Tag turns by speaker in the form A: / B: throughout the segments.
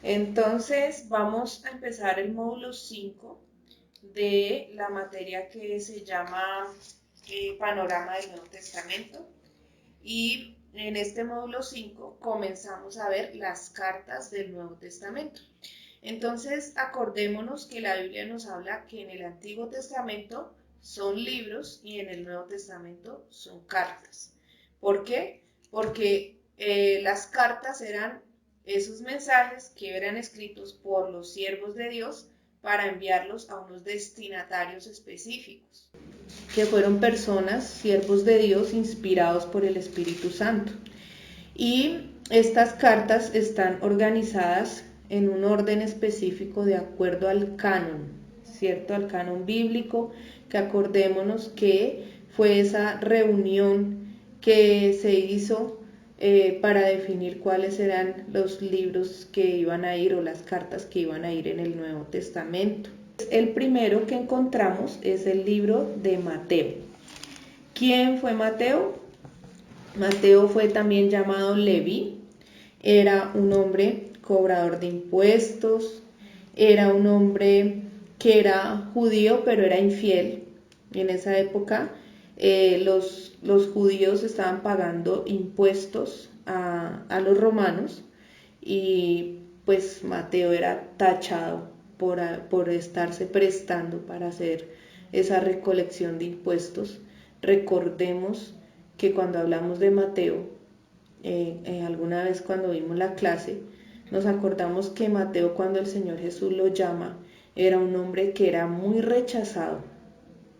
A: Entonces vamos a empezar el módulo 5 de la materia que se llama Panorama del Nuevo Testamento. Y en este módulo 5 comenzamos a ver las cartas del Nuevo Testamento. Entonces acordémonos que la Biblia nos habla que en el Antiguo Testamento son libros y en el Nuevo Testamento son cartas. ¿Por qué? Porque las cartas eran esos mensajes que eran escritos por los siervos de Dios para enviarlos a unos destinatarios específicos, que fueron personas, siervos de Dios, inspirados por el Espíritu Santo. Y estas cartas están organizadas en un orden específico de acuerdo al canon, ¿cierto? Al canon bíblico, que acordémonos que fue esa reunión que se hizo para definir cuáles eran los libros que iban a ir o las cartas que iban a ir en el Nuevo Testamento. El primero que encontramos es el libro de Mateo. ¿Quién fue Mateo? Mateo fue también llamado Leví, era un hombre cobrador de impuestos, era un hombre que era judío pero era infiel. En esa época los judíos estaban pagando impuestos a los romanos y pues Mateo era tachado por estarse prestando para hacer esa recolección de impuestos. Recordemos que cuando hablamos de Mateo, alguna vez cuando vimos la clase, nos acordamos que Mateo, cuando el Señor Jesús lo llama, era un hombre que era muy rechazado,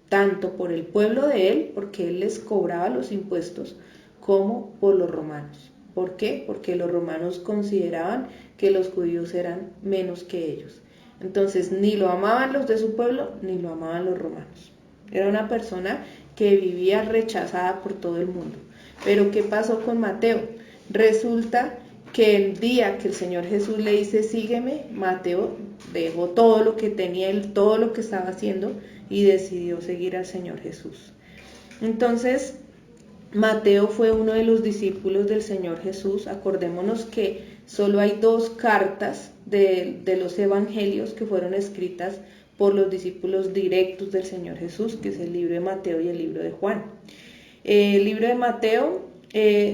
A: tanto por el pueblo de él, porque él les cobraba los impuestos, como por los romanos. ¿Por qué? Porque los romanos consideraban que los judíos eran menos que ellos. Entonces, ni lo amaban los de su pueblo, ni lo amaban los romanos. Era una persona que vivía rechazada por todo el mundo. Pero ¿qué pasó con Mateo? Resulta que el día que el Señor Jesús le dice, sígueme, Mateo dejó todo lo que tenía, todo lo que estaba haciendo y decidió seguir al Señor Jesús. Entonces, Mateo fue uno de los discípulos del Señor Jesús. Acordémonos que solo hay 2 cartas de los evangelios que fueron escritas por los discípulos directos del Señor Jesús, que es el libro de Mateo y el libro de Juan. El libro de Mateo,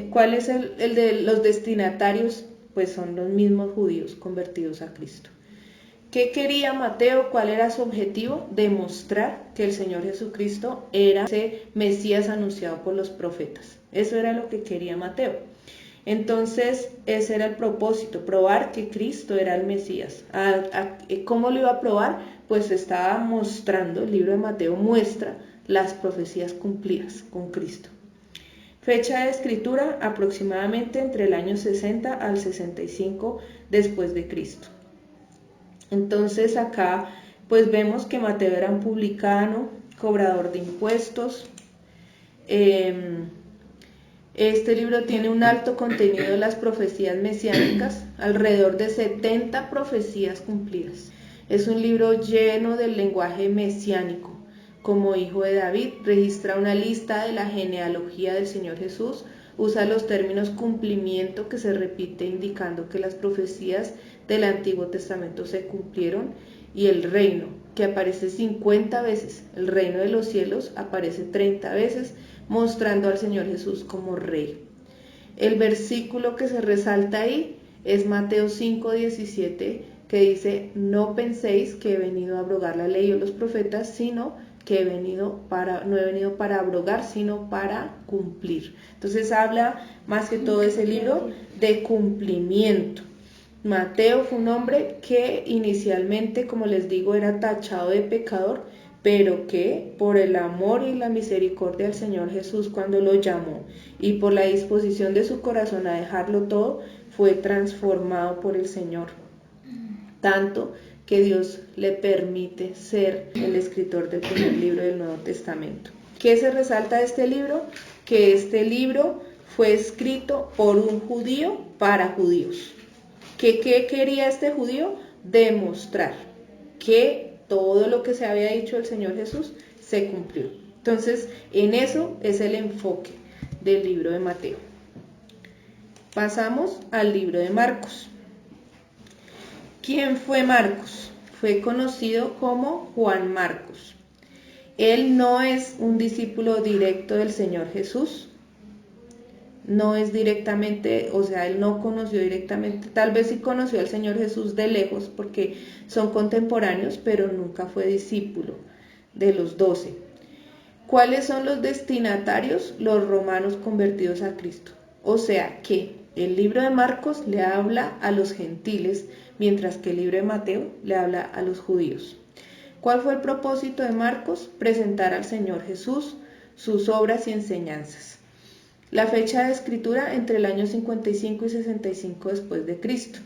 A: ¿cuál es el de los destinatarios? Pues son los mismos judíos convertidos a Cristo. ¿Qué quería Mateo? ¿Cuál era su objetivo? Demostrar que el Señor Jesucristo era ese Mesías anunciado por los profetas. Eso era lo que quería Mateo. Entonces, ese era el propósito, probar que Cristo era el Mesías. ¿Cómo lo iba a probar? Pues estaba mostrando, el libro de Mateo muestra las profecías cumplidas con Cristo. Fecha de escritura, aproximadamente entre el año 60 al 65 después de Cristo. Entonces acá pues vemos que Mateo era un publicano, cobrador de impuestos. Este libro tiene un alto contenido de las profecías mesiánicas, alrededor de 70 profecías cumplidas. Es un libro lleno del lenguaje mesiánico. Como hijo de David, registra una lista de la genealogía del Señor Jesús, usa los términos cumplimiento, que se repite indicando que las profecías del Antiguo Testamento se cumplieron, y el reino, que aparece 50 veces. El reino de los cielos aparece 30 veces, mostrando al Señor Jesús como rey. El versículo que se resalta ahí es Mateo 5:17, que dice, no penséis que he venido a abrogar la ley o los profetas, sino que no he venido para abrogar, sino para cumplir. Entonces habla más que todo ese libro de cumplimiento. Mateo fue un hombre que inicialmente, como les digo, era tachado de pecador, pero que por el amor y la misericordia del Señor Jesús cuando lo llamó y por la disposición de su corazón a dejarlo todo, fue transformado por el Señor. Tanto que Dios le permite ser el escritor del primer libro del Nuevo Testamento. ¿Qué se resalta de este libro? Que este libro fue escrito por un judío para judíos. ¿Qué quería este judío? Demostrar que todo lo que se había dicho del Señor Jesús se cumplió. Entonces, en eso es el enfoque del libro de Mateo. Pasamos al libro de Marcos. ¿Quién fue Marcos? Fue conocido como Juan Marcos. Él no es un discípulo directo del Señor Jesús, no es directamente, o sea, él no conoció directamente, tal vez sí conoció al Señor Jesús de lejos porque son contemporáneos, pero nunca fue discípulo de los 12. ¿Cuáles son los destinatarios? Los romanos convertidos a Cristo. O sea que el libro de Marcos le habla a los gentiles, mientras que el libro de Mateo le habla a los judíos. ¿Cuál fue el propósito de Marcos? Presentar al Señor Jesús, sus obras y enseñanzas. La fecha de escritura entre el año 55 y 65 después de Cristo.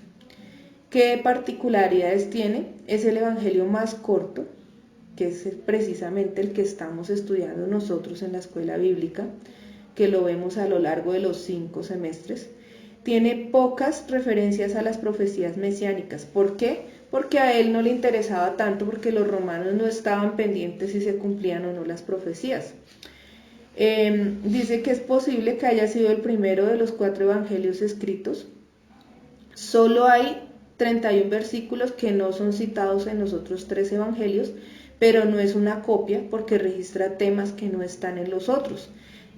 A: ¿Qué particularidades tiene? Es el evangelio más corto, que es precisamente el que estamos estudiando nosotros en la escuela bíblica, que lo vemos a lo largo de los 5 semestres. Tiene pocas referencias a las profecías mesiánicas. ¿Por qué? Porque a él no le interesaba tanto, porque los romanos no estaban pendientes si se cumplían o no las profecías. Dice que es posible que haya sido el primero de los 4 evangelios escritos. Solo hay 31 versículos que no son citados en los otros 3 evangelios, pero no es una copia porque registra temas que no están en los otros.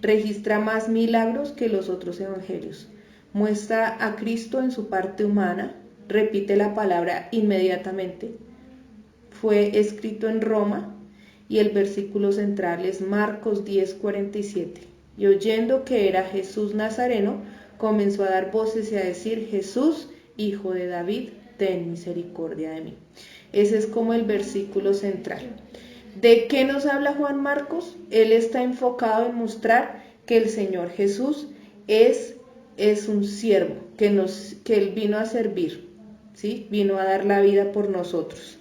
A: Registra más milagros que los otros evangelios. Muestra a Cristo en su parte humana, repite la palabra inmediatamente. Fue escrito en Roma y el versículo central es Marcos 10:47. Y oyendo que era Jesús Nazareno, comenzó a dar voces y a decir: Jesús, hijo de David, ten misericordia de mí. Ese es como el versículo central. ¿De qué nos habla Juan Marcos? Él está enfocado en mostrar que el Señor Jesús es un siervo, que Él vino a servir, ¿sí? Vino a dar la vida por nosotros.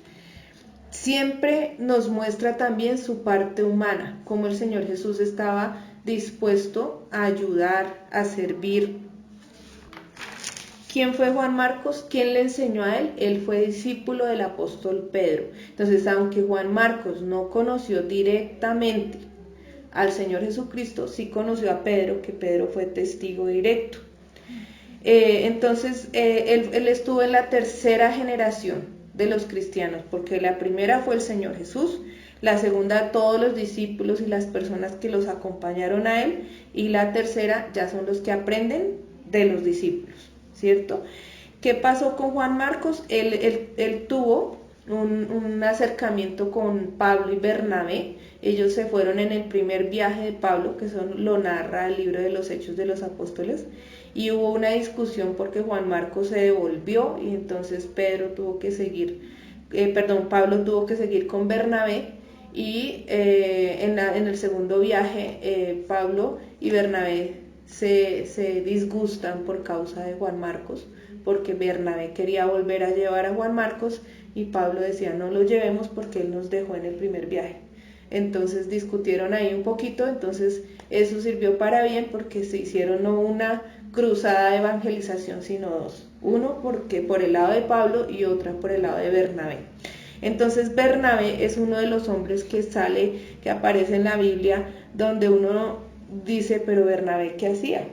A: Siempre nos muestra también su parte humana, cómo el Señor Jesús estaba dispuesto a ayudar, a servir. ¿Quién fue Juan Marcos? ¿Quién le enseñó a él? Él fue discípulo del apóstol Pedro. Entonces, aunque Juan Marcos no conoció directamente al Señor Jesucristo, sí conoció a Pedro, que Pedro fue testigo directo. Entonces, él estuvo en la tercera generación de los cristianos, porque la primera fue el Señor Jesús, la segunda todos los discípulos y las personas que los acompañaron a él, y la tercera ya son los que aprenden de los discípulos, ¿cierto? ¿Qué pasó con Juan Marcos? Él tuvo un acercamiento con Pablo y Bernabé. Ellos se fueron en el primer viaje de Pablo, que lo narra el libro de los Hechos de los Apóstoles, y hubo una discusión porque Juan Marcos se devolvió y entonces Pablo tuvo que seguir con Bernabé, y en el segundo viaje Pablo y Bernabé se disgustan por causa de Juan Marcos, porque Bernabé quería volver a llevar a Juan Marcos y Pablo decía: no lo llevemos porque él nos dejó en el primer viaje. Entonces discutieron ahí un poquito, entonces eso sirvió para bien porque se hicieron no una cruzada de evangelización, sino 2. Uno porque por el lado de Pablo y otra por el lado de Bernabé. Entonces Bernabé es uno de los hombres que aparece en la Biblia, donde uno dice: pero Bernabé, ¿qué hacía?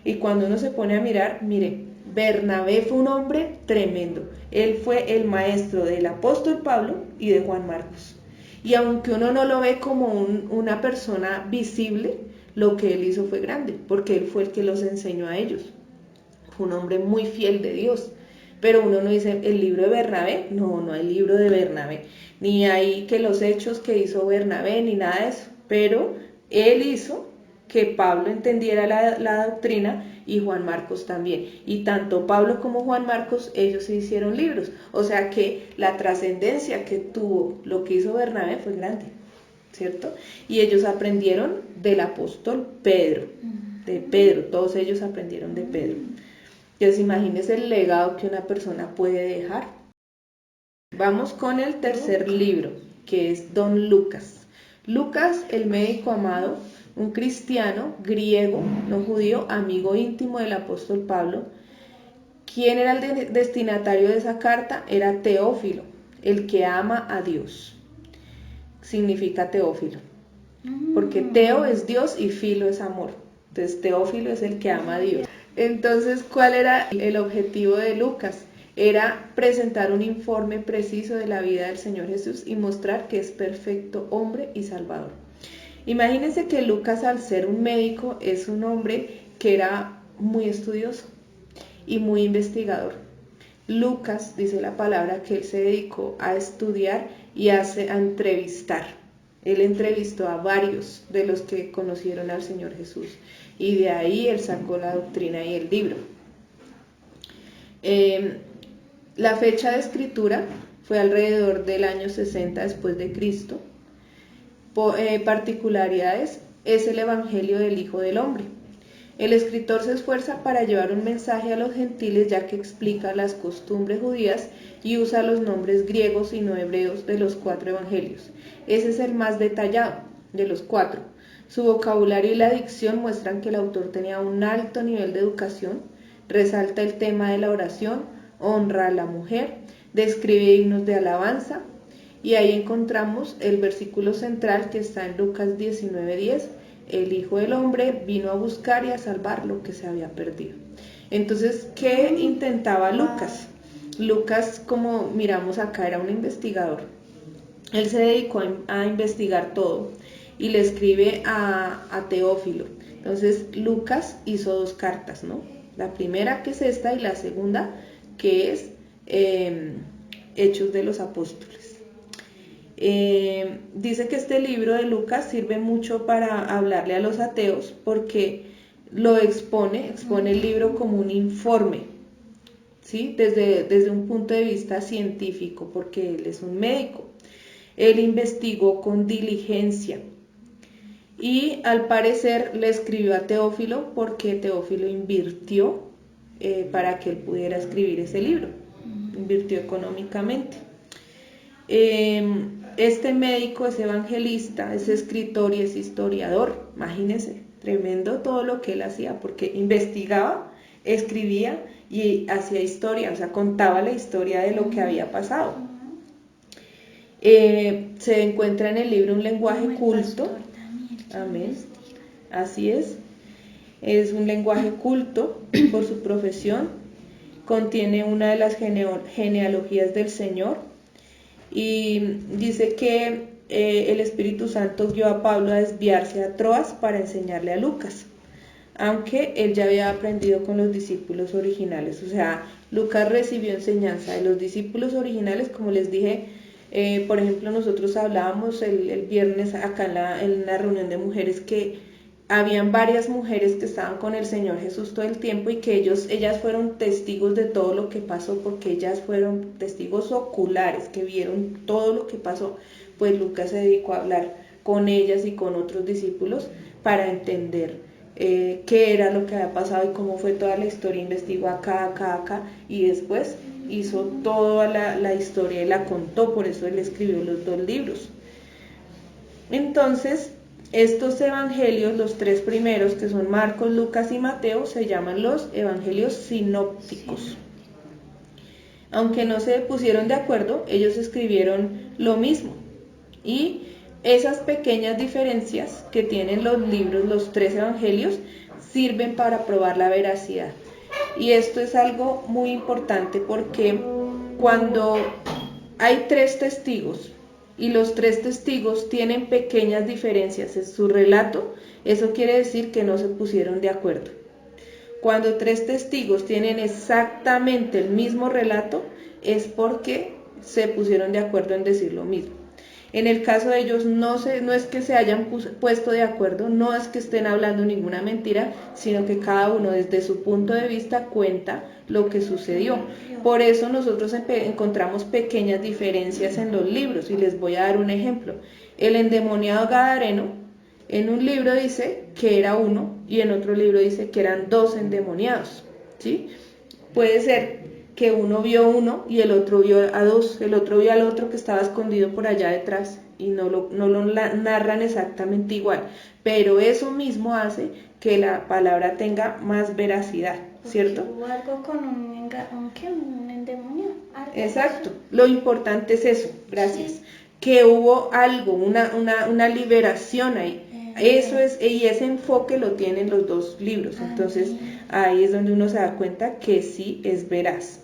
A: Y cuando uno se pone a mirar, mire, Bernabé fue un hombre tremendo. Él fue el maestro del apóstol Pablo y de Juan Marcos. Y aunque uno no lo ve como una persona visible, lo que él hizo fue grande, porque él fue el que los enseñó a ellos. Fue un hombre muy fiel de Dios. Pero uno no dice el libro de Bernabé, no hay libro de Bernabé, ni hay que los hechos que hizo Bernabé, ni nada de eso. Pero él hizo que Pablo entendiera la doctrina, y Juan Marcos también. Y tanto Pablo como Juan Marcos, ellos se hicieron libros. O sea que la trascendencia que tuvo lo que hizo Bernabé fue grande, ¿cierto? Y ellos aprendieron del apóstol Pedro, de Pedro, todos ellos aprendieron de Pedro. Entonces imagínense el legado que una persona puede dejar. Vamos con el tercer libro, que es Don Lucas. Lucas, el médico amado, un cristiano griego, no judío, amigo íntimo del apóstol Pablo. ¿Quién era el destinatario de esa carta? Era Teófilo, el que ama a Dios. Significa Teófilo, porque Teo es Dios y Filo es amor. Entonces Teófilo es el que ama a Dios. Entonces, ¿cuál era el objetivo de Lucas? era presentar un informe preciso de la vida del Señor Jesús y mostrar que es perfecto hombre y salvador. Imagínense que Lucas, al ser un médico, es un hombre que era muy estudioso y muy investigador. Lucas, dice la palabra, que él se dedicó a estudiar y a entrevistar. Él entrevistó a varios de los que conocieron al Señor Jesús y de ahí él sacó la doctrina y el libro. La fecha de escritura fue alrededor del año 60 después de Cristo. Particularidades: es el Evangelio del Hijo del Hombre. El escritor se esfuerza para llevar un mensaje a los gentiles, ya que explica las costumbres judías y usa los nombres griegos y no hebreos de los 4 evangelios. Ese es el más detallado de los 4. Su vocabulario y la dicción muestran que el autor tenía un alto nivel de educación, resalta el tema de la oración, honra a la mujer, describe himnos de alabanza, y ahí encontramos el versículo central que está en Lucas 19:10. El Hijo del Hombre vino a buscar y a salvar lo que se había perdido. Entonces, ¿qué intentaba Lucas? Lucas, como miramos acá, era un investigador. Él se dedicó a investigar todo y le escribe a Teófilo. Entonces, Lucas hizo 2 cartas, ¿no? La primera, que es esta, y la segunda, que es Hechos de los Apóstoles. Dice que este libro de Lucas sirve mucho para hablarle a los ateos, porque lo expone el libro como un informe, ¿sí? Desde un punto de vista científico, porque él es un médico. Él investigó con diligencia y al parecer le escribió a Teófilo porque Teófilo invirtió para que él pudiera escribir ese libro, invirtió económicamente. Este médico es evangelista, es escritor y es historiador. Imagínense, tremendo todo lo que él hacía, porque investigaba, escribía y hacía historia, o sea, contaba la historia de lo que había pasado. Se encuentra en el libro un lenguaje culto. Amén. Así es un lenguaje culto por su profesión. Contiene una de las genealogías del Señor. Y dice que el Espíritu Santo guió a Pablo a desviarse a Troas para enseñarle a Lucas, aunque él ya había aprendido con los discípulos originales. O sea, Lucas recibió enseñanza de los discípulos originales, como les dije. Por ejemplo, nosotros hablábamos el viernes acá en la reunión de mujeres que habían varias mujeres que estaban con el Señor Jesús todo el tiempo y que ellas fueron testigos de todo lo que pasó, porque ellas fueron testigos oculares que vieron todo lo que pasó. Pues Lucas se dedicó a hablar con ellas y con otros discípulos para entender qué era lo que había pasado y cómo fue toda la historia. Investigó acá y después hizo toda la historia y la contó. Por eso él escribió los 2 libros. Entonces, estos evangelios, los 3 primeros, que son Marcos, Lucas y Mateo, se llaman los evangelios sinópticos. Aunque no se pusieron de acuerdo, ellos escribieron lo mismo. Y esas pequeñas diferencias que tienen los libros, los 3 evangelios, sirven para probar la veracidad. Y esto es algo muy importante, porque cuando hay 3 testigos, y los 3 testigos tienen pequeñas diferencias en su relato, eso quiere decir que no se pusieron de acuerdo. Cuando 3 testigos tienen exactamente el mismo relato, es porque se pusieron de acuerdo en decir lo mismo. En el caso de ellos no es que se hayan puesto de acuerdo, no es que estén hablando ninguna mentira, sino que cada uno desde su punto de vista cuenta lo que sucedió. Por eso nosotros encontramos pequeñas diferencias en los libros, y les voy a dar un ejemplo. El endemoniado gadareno, en un libro dice que era 1 y en otro libro dice que eran 2 endemoniados, ¿sí? Puede ser que uno vio 1 y el otro vio a 2, el otro vio al otro que estaba escondido por allá detrás, y no lo narran exactamente igual, pero eso mismo hace que la palabra tenga más veracidad, ¿cierto?
B: Hubo algo con un endemoniado.
A: Exacto, lo importante es eso, gracias, sí. Que hubo algo, una liberación ahí. Eso es, y ese enfoque lo tienen los 2 libros. Entonces ahí es donde uno se da cuenta que sí es veraz.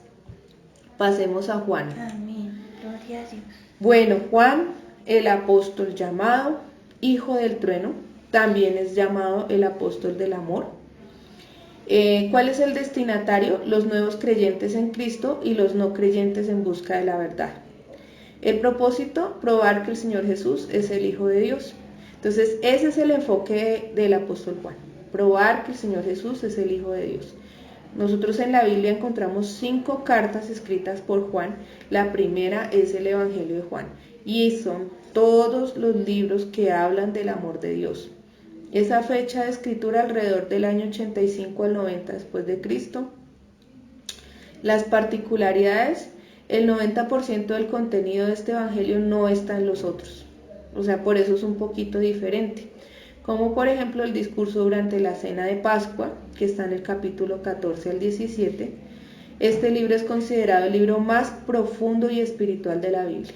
A: Pasemos a Juan.
B: Amén. Gloria a Dios.
A: Bueno, Juan, el apóstol llamado, hijo del trueno, también es llamado el apóstol del amor. ¿Cuál es el destinatario? Los nuevos creyentes en Cristo y los no creyentes en busca de la verdad. El propósito, probar que el Señor Jesús es el Hijo de Dios. Entonces, ese es el enfoque del apóstol Juan, probar que el Señor Jesús es el Hijo de Dios. Nosotros en la Biblia encontramos 5 cartas escritas por Juan. La primera es el Evangelio de Juan y son todos los libros que hablan del amor de Dios. Esa fecha de escritura alrededor del año 85 al 90 después de Cristo. Las particularidades, el 90% del contenido de este evangelio no está en los otros. O sea, por eso es un poquito diferente. Como por ejemplo el discurso durante la cena de Pascua, que está en el capítulo 14 al 17. Este libro es considerado el libro más profundo y espiritual de la Biblia.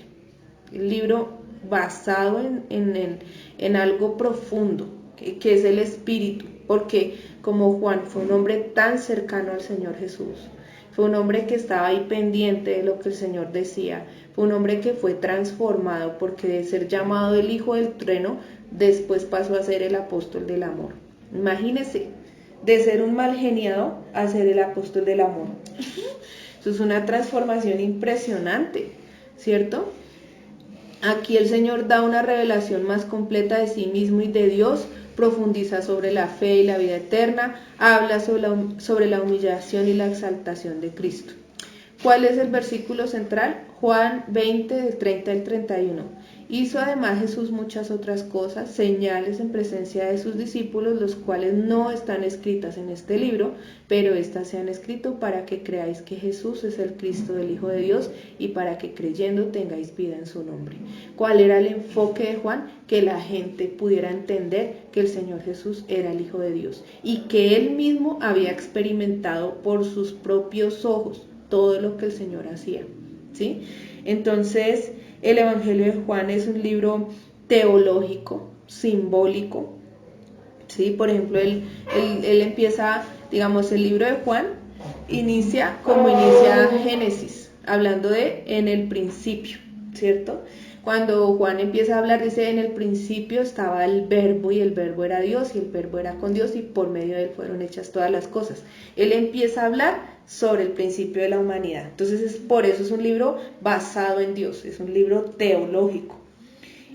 A: El libro basado en algo profundo, que es el espíritu, porque como Juan fue un hombre tan cercano al Señor Jesús, fue un hombre que estaba ahí pendiente de lo que el Señor decía, fue un hombre que fue transformado porque de ser llamado el hijo del trueno, después pasó a ser el apóstol del amor. Imagínense, de ser un mal geniado a ser el apóstol del amor. Eso es una transformación impresionante, ¿cierto? Aquí el Señor da una revelación más completa de sí mismo y de Dios, profundiza sobre la fe y la vida eterna, habla sobre la humillación y la exaltación de Cristo. ¿Cuál es el versículo central? Juan 20, del 30 al 31. Hizo además Jesús muchas otras cosas, señales en presencia de sus discípulos, los cuales no están escritas en este libro, pero éstas se han escrito para que creáis que Jesús es el Cristo del Hijo de Dios y para que creyendo tengáis vida en su nombre. ¿Cuál era el enfoque de Juan? Que la gente pudiera entender que el Señor Jesús era el Hijo de Dios y que él mismo había experimentado por sus propios ojos todo lo que el Señor hacía, ¿sí? Entonces, el Evangelio de Juan es un libro teológico, simbólico, ¿sí? Por ejemplo, él empieza, digamos, el libro de Juan inicia como inicia Génesis, hablando de en el principio, ¿cierto? Cuando Juan empieza a hablar, dice, en el principio estaba el verbo y el verbo era Dios y el verbo era con Dios y por medio de él fueron hechas todas las cosas. Él empieza a hablar sobre el principio de la humanidad. Entonces, por eso es un libro basado en Dios, es un libro teológico.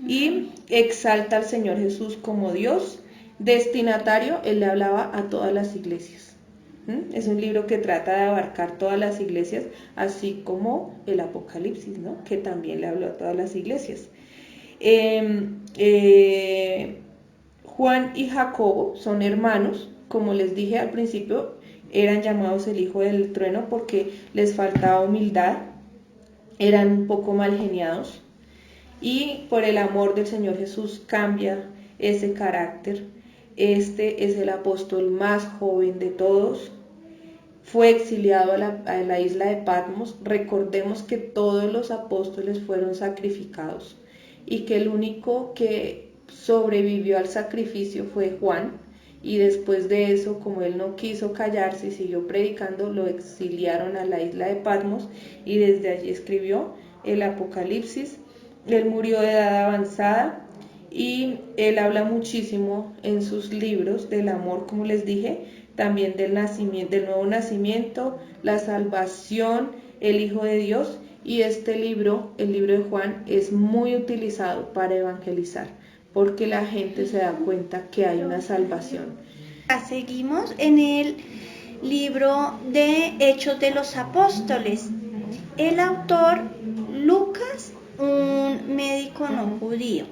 A: Y exalta al Señor Jesús como Dios. Destinatario, él le hablaba a todas las iglesias. Es un libro que trata de abarcar todas las iglesias, así como el Apocalipsis, ¿no? Que también le habló a todas las iglesias. Juan y Jacobo son hermanos, como les dije al principio, eran llamados el hijo del trueno porque les faltaba humildad, eran un poco mal geniados y por el amor del Señor Jesús cambia ese carácter. Este es el apóstol más joven de todos, fue exiliado a la isla de Patmos. Recordemos que todos los apóstoles fueron sacrificados y que el único que sobrevivió al sacrificio fue Juan. Y después de eso, como él no quiso callarse y siguió predicando, lo exiliaron a la isla de Patmos y desde allí escribió el Apocalipsis. Él murió de edad avanzada y él habla muchísimo en sus libros del amor, como les dije, también del nacimiento, del nuevo nacimiento, la salvación, el Hijo de Dios. Y este libro, el libro de Juan, es muy utilizado para evangelizar, porque la gente se da cuenta que hay una salvación.
B: Seguimos en el libro de Hechos de los Apóstoles. El autor, Lucas, un médico no judío.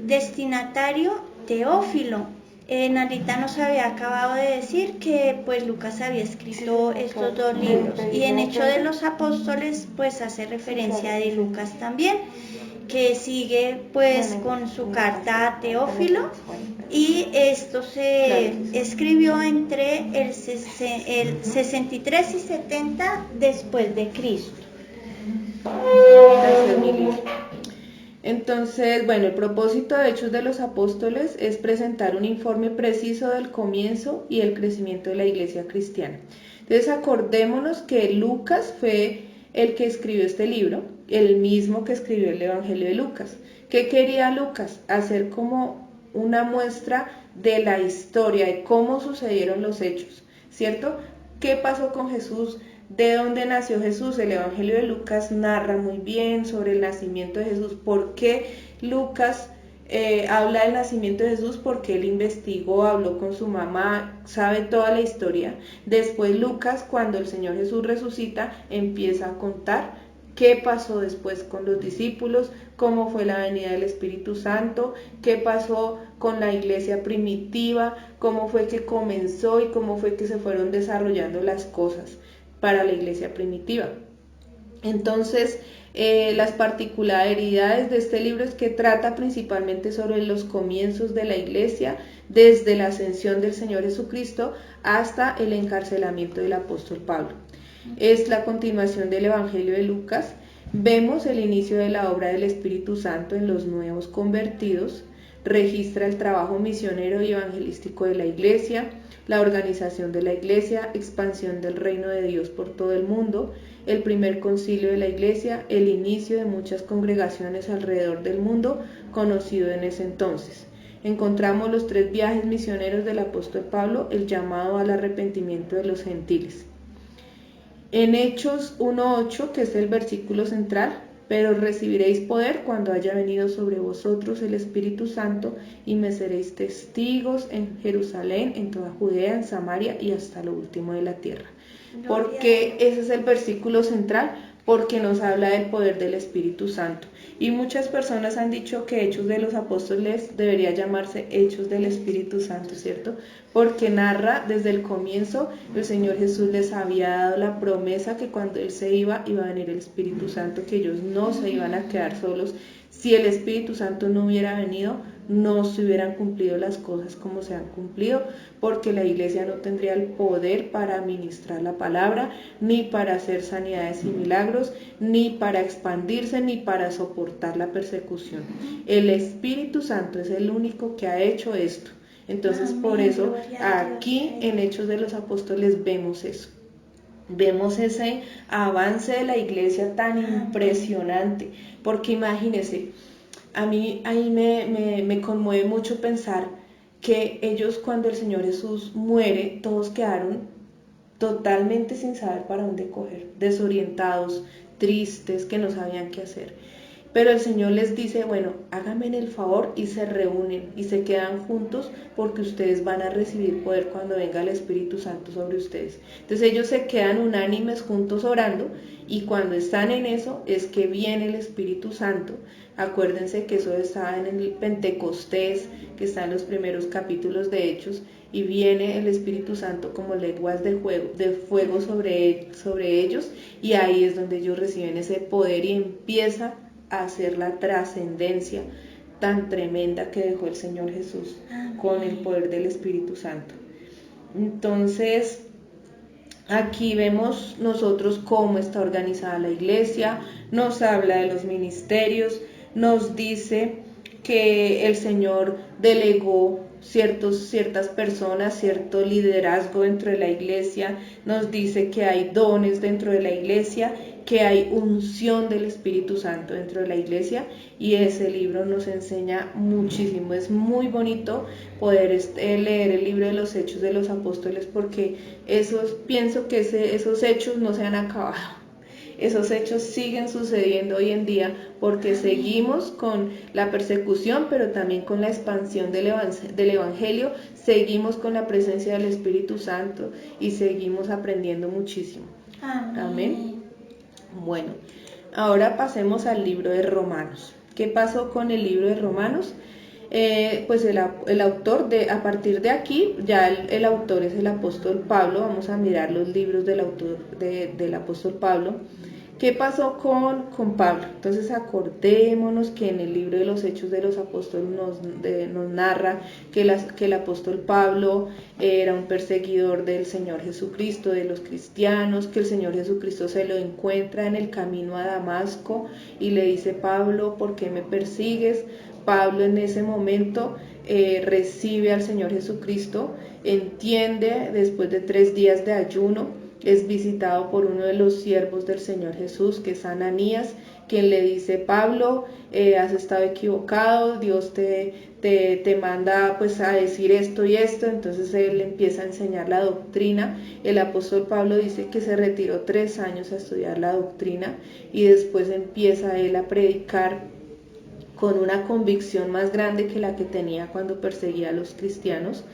B: Destinatario, Teófilo. Narita nos había acabado de decir que pues Lucas había escrito estos 2 libros. Y en Hechos de los Apóstoles pues hace referencia de Lucas también, que sigue pues con su carta a Teófilo, y esto se escribió entre el 63 y 70 después de Cristo.
A: Gracias, Mili. Entonces, bueno, el propósito de Hechos de los Apóstoles es presentar un informe preciso del comienzo y el crecimiento de la iglesia cristiana. Entonces, acordémonos que Lucas fue el que escribió este libro, el mismo que escribió el Evangelio de Lucas. ¿Qué quería Lucas? Hacer como una muestra de la historia, de cómo sucedieron los hechos, ¿cierto? ¿Qué pasó con Jesús? ¿De dónde nació Jesús? El Evangelio de Lucas narra muy bien sobre el nacimiento de Jesús. ¿Por qué Lucas habla del nacimiento de Jesús? Porque él investigó, habló con su mamá, sabe toda la historia. Después Lucas, cuando el Señor Jesús resucita, empieza a contar qué pasó después con los discípulos, cómo fue la venida del Espíritu Santo, qué pasó con la iglesia primitiva, cómo fue que comenzó y cómo fue que se fueron desarrollando las cosas para la iglesia primitiva. Entonces, las particularidades de este libro es que trata principalmente sobre los comienzos de la iglesia, desde la ascensión del Señor Jesucristo hasta el encarcelamiento del apóstol Pablo. Es la continuación del Evangelio de Lucas. Vemos el inicio de la obra del Espíritu Santo en los nuevos convertidos, registra el trabajo misionero y evangelístico de la iglesia, la organización de la iglesia, expansión del reino de Dios por todo el mundo, el primer concilio de la iglesia, el inicio de muchas congregaciones alrededor del mundo, conocido en ese entonces. Encontramos los 3 viajes misioneros del apóstol Pablo, el llamado al arrepentimiento de los gentiles. En Hechos 1:8, que es el versículo central, pero recibiréis poder cuando haya venido sobre vosotros el Espíritu Santo y me seréis testigos en Jerusalén, en toda Judea, en Samaria y hasta lo último de la tierra. ¿Por qué ese es el versículo central? Porque nos habla del poder del Espíritu Santo. Y muchas personas han dicho que Hechos de los Apóstoles debería llamarse Hechos del Espíritu Santo, ¿cierto? Porque narra desde el comienzo, el Señor Jesús les había dado la promesa que cuando Él se iba a venir el Espíritu Santo, que ellos no se iban a quedar solos. Si el Espíritu Santo no hubiera venido, no se hubieran cumplido las cosas como se han cumplido, porque la iglesia no tendría el poder para administrar la palabra, ni para hacer sanidades y milagros, ni para expandirse, ni para soportar la persecución. El Espíritu Santo es el único que ha hecho esto. Entonces, por eso, aquí en Hechos de los Apóstoles vemos eso. Vemos ese avance de la iglesia tan impresionante, porque imagínense, a mí ahí me conmueve mucho pensar que ellos, cuando el Señor Jesús muere, todos quedaron totalmente sin saber para dónde coger, desorientados, tristes, que no sabían qué hacer. Pero el Señor les dice, bueno, háganme el favor, y se reúnen y se quedan juntos porque ustedes van a recibir poder cuando venga el Espíritu Santo sobre ustedes. Entonces ellos se quedan unánimes juntos orando, y cuando están en eso es que viene el Espíritu Santo. Acuérdense que eso estaba en el Pentecostés, que está en los primeros capítulos de Hechos, y viene el Espíritu Santo como lenguas de fuego sobre ellos, y ahí es donde ellos reciben ese poder y empieza a hacer la trascendencia tan tremenda que dejó el Señor Jesús con el poder del Espíritu Santo. Entonces, aquí vemos nosotros cómo está organizada la iglesia, nos habla de los ministerios, nos dice que el Señor delegó ciertas personas, cierto liderazgo dentro de la iglesia, nos dice que hay dones dentro de la iglesia, que hay unción del Espíritu Santo dentro de la iglesia, y ese libro nos enseña muchísimo. Es muy bonito poder leer el libro de los Hechos de los Apóstoles, porque pienso que esos hechos no se han acabado. Esos hechos siguen sucediendo hoy en día porque seguimos con la persecución, pero también con la expansión del Evangelio, seguimos con la presencia del Espíritu Santo y seguimos aprendiendo muchísimo. Amén. Bueno, ahora pasemos al libro de Romanos. ¿Qué pasó con el libro de Romanos? Pues el autor, a partir de aquí, ya el autor es el apóstol Pablo. Vamos a mirar los libros del autor del apóstol Pablo. ¿Qué pasó con Pablo? Entonces acordémonos que en el libro de los Hechos de los Apóstoles nos narra que el apóstol Pablo era un perseguidor del Señor Jesucristo, de los cristianos, que el Señor Jesucristo se lo encuentra en el camino a Damasco y le dice: Pablo, ¿por qué me persigues? Pablo en ese momento recibe al Señor Jesucristo, entiende después de 3 días de ayuno es visitado por uno de los siervos del Señor Jesús, que es Ananías, quien le dice: Pablo, has estado equivocado, Dios te manda pues a decir esto y esto. Entonces él empieza a enseñar la doctrina. El apóstol Pablo dice que se retiró 3 años a estudiar la doctrina y después empieza él a predicar con una convicción más grande que la que tenía cuando perseguía a los cristianos.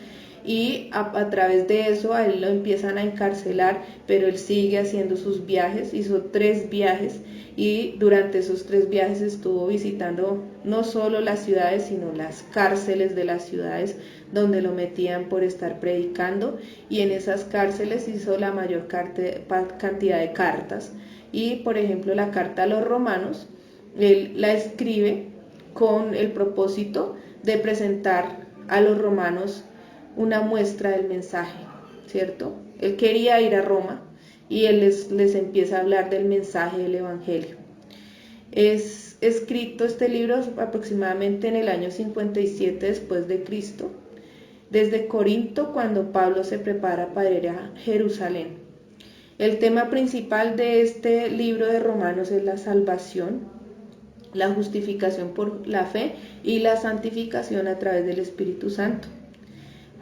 A: Y a través de eso a él lo empiezan a encarcelar, pero él sigue haciendo sus viajes. Hizo 3 viajes y durante esos 3 viajes estuvo visitando no solo las ciudades, sino las cárceles de las ciudades donde lo metían por estar predicando, y en esas cárceles hizo la mayor cantidad de cartas. Y por ejemplo, la carta a los romanos, él la escribe con el propósito de presentar a los romanos una muestra del mensaje, ¿cierto? Él quería ir a Roma y él les empieza a hablar del mensaje del Evangelio. Es escrito este libro aproximadamente en el año 57 después de Cristo, desde Corinto, cuando Pablo se prepara para ir a Jerusalén. El tema principal de este libro de Romanos es la salvación, la justificación por la fe y la santificación a través del Espíritu Santo,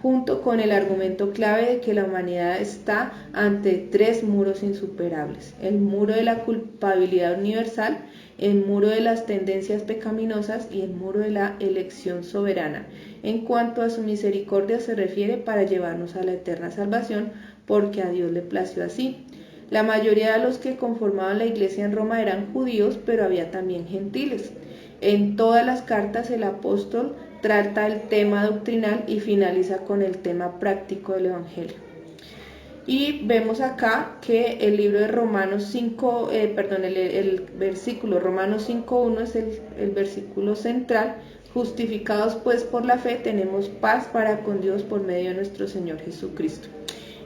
A: junto con el argumento clave de que la humanidad está ante 3 muros insuperables: el muro de la culpabilidad universal, el muro de las tendencias pecaminosas y el muro de la elección soberana, en cuanto a su misericordia se refiere, para llevarnos a la eterna salvación, porque a Dios le plació así. La mayoría de los que conformaban la iglesia en Roma eran judíos, pero había también gentiles. En todas las cartas el apóstol trata el tema doctrinal y finaliza con el tema práctico del Evangelio. Y vemos acá que el libro de Romanos 5, el versículo Romanos 5.1 es el versículo central. Justificados pues por la fe tenemos paz para con Dios por medio de nuestro Señor Jesucristo.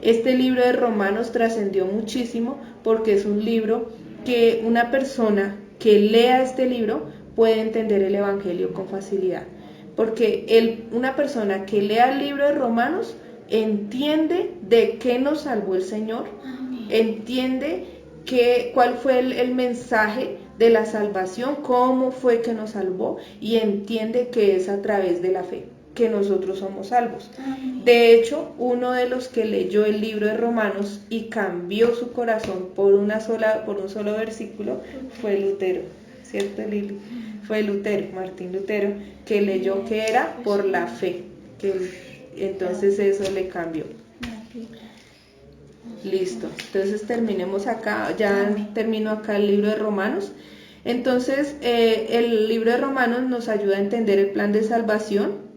A: Este libro de Romanos trascendió muchísimo porque es un libro que una persona que lea este libro puede entender el Evangelio con facilidad. Porque una persona que lea el libro de Romanos entiende de qué nos salvó el Señor, entiende cuál fue el mensaje de la salvación, cómo fue que nos salvó, y entiende que es a través de la fe que nosotros somos salvos. De hecho, uno de los que leyó el libro de Romanos y cambió su corazón por un solo versículo fue Lutero, ¿cierto, Lili? Fue Lutero, Martín Lutero, que leyó que era por la fe, entonces eso le cambió. Listo, entonces terminemos acá, ya termino acá el libro de Romanos. Entonces el libro de Romanos nos ayuda a entender el plan de salvación.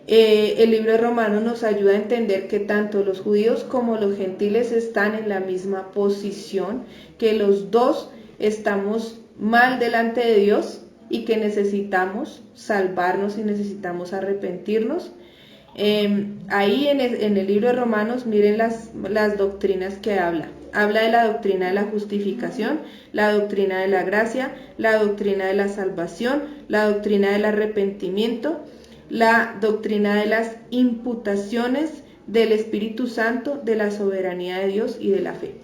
A: El libro de Romanos nos ayuda a entender que tanto los judíos como los gentiles están en la misma posición, que los dos estamos mal delante de Dios y que necesitamos salvarnos y necesitamos arrepentirnos. Ahí en el libro de Romanos, miren las doctrinas que habla. Habla de la doctrina de la justificación, la doctrina de la gracia, la doctrina de la salvación, la doctrina del arrepentimiento, la doctrina de las imputaciones, del Espíritu Santo, de la soberanía de Dios y de la fe.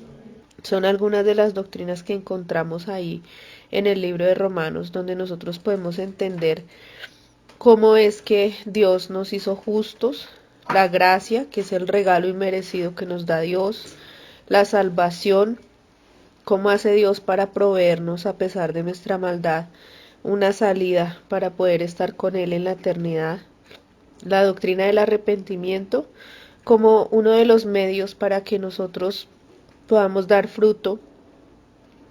A: Son algunas de las doctrinas que encontramos ahí en el libro de Romanos, donde nosotros podemos entender cómo es que Dios nos hizo justos, la gracia, que es el regalo inmerecido que nos da Dios, la salvación, cómo hace Dios para proveernos a pesar de nuestra maldad una salida para poder estar con Él en la eternidad, la doctrina del arrepentimiento como uno de los medios para que nosotros podamos dar fruto,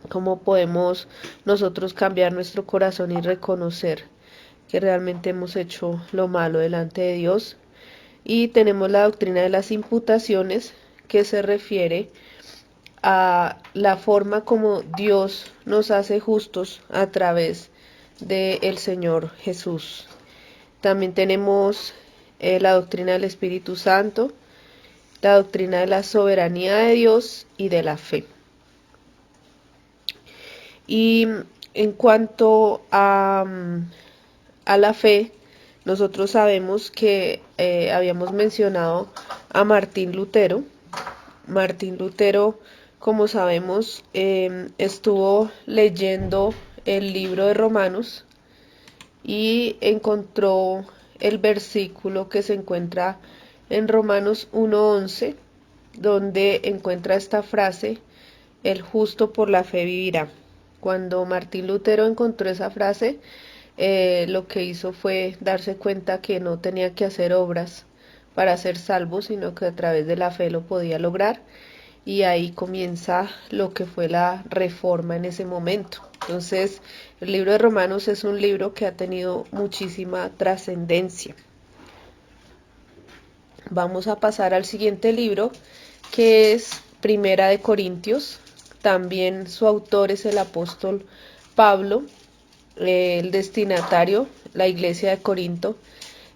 A: cómo podemos nosotros cambiar nuestro corazón y reconocer que realmente hemos hecho lo malo delante de Dios. Y tenemos la doctrina de las imputaciones, que se refiere a la forma como Dios nos hace justos a través del Señor Jesús. También tenemos la doctrina del Espíritu Santo, la doctrina de la soberanía de Dios y de la fe. Y en cuanto a la fe, nosotros sabemos que habíamos mencionado a Martín Lutero. Martín Lutero
C: como sabemos, estuvo leyendo el libro de Romanos y encontró el versículo que se encuentra en Romanos 1:11, donde encuentra esta frase: el justo por la fe vivirá. Cuando Martín Lutero encontró esa frase, lo que hizo fue darse cuenta que no tenía que hacer obras para ser salvo, sino que a través de la fe lo podía lograr, y ahí comienza lo que fue la reforma en ese momento. Entonces, el libro de Romanos es un libro que ha tenido muchísima trascendencia. Vamos a pasar al siguiente libro, que es Primera de Corintios. También su autor es el apóstol Pablo, el destinatario, la iglesia de Corinto.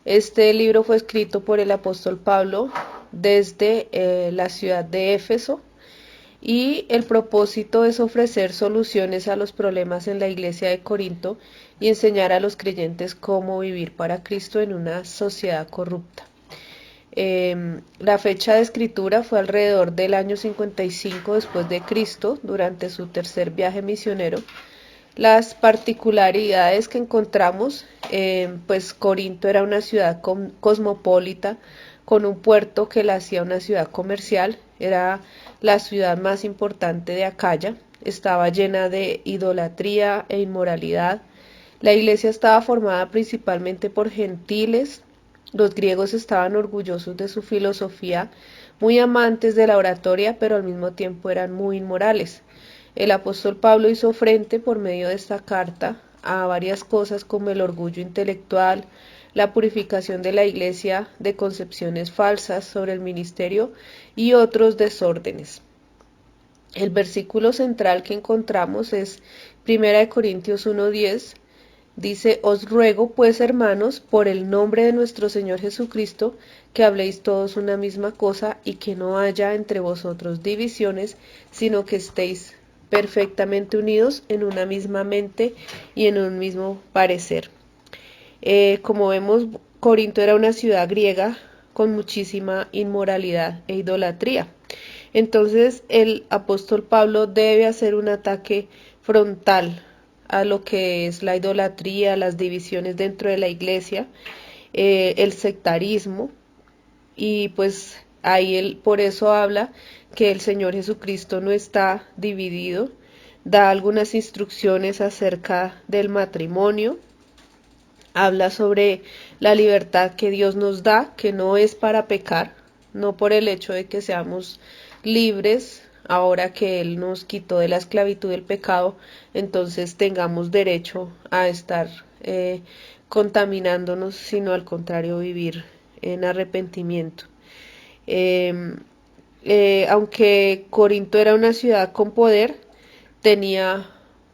C: Este libro fue escrito por el apóstol Pablo desde la ciudad de Éfeso, y el propósito es ofrecer soluciones a los problemas en la iglesia de Corinto y enseñar a los creyentes cómo vivir para Cristo en una sociedad corrupta. La fecha de escritura fue alrededor del año 55 después de Cristo, durante su tercer viaje misionero. Las particularidades que encontramos, pues Corinto era una ciudad cosmopolita, con un puerto que la hacía una ciudad comercial. Era la ciudad más importante de Acaya, estaba llena de idolatría e inmoralidad. La iglesia estaba formada principalmente por gentiles. Los griegos estaban orgullosos de su filosofía, muy amantes de la oratoria, pero al mismo tiempo eran muy inmorales. El apóstol Pablo hizo frente por medio de esta carta a varias cosas como el orgullo intelectual, la purificación de la iglesia de concepciones falsas sobre el ministerio y otros desórdenes. El versículo central que encontramos es 1 Corintios 1:10. Dice: os ruego pues, hermanos, por el nombre de nuestro Señor Jesucristo, que habléis todos una misma cosa y que no haya entre vosotros divisiones, sino que estéis perfectamente unidos en una misma mente y en un mismo parecer. Como vemos, Corinto era una ciudad griega con muchísima inmoralidad e idolatría. Entonces el apóstol Pablo debe hacer un ataque frontal a lo que es la idolatría, las divisiones dentro de la iglesia, el sectarismo, y pues ahí él por eso habla que el Señor Jesucristo no está dividido. Da algunas instrucciones acerca del matrimonio, habla sobre la libertad que Dios nos da, que no es para pecar, no por el hecho de que seamos libres, ahora que Él nos quitó de la esclavitud del pecado, entonces tengamos derecho a estar contaminándonos, sino al contrario, vivir en arrepentimiento. Aunque Corinto era una ciudad con poder, tenía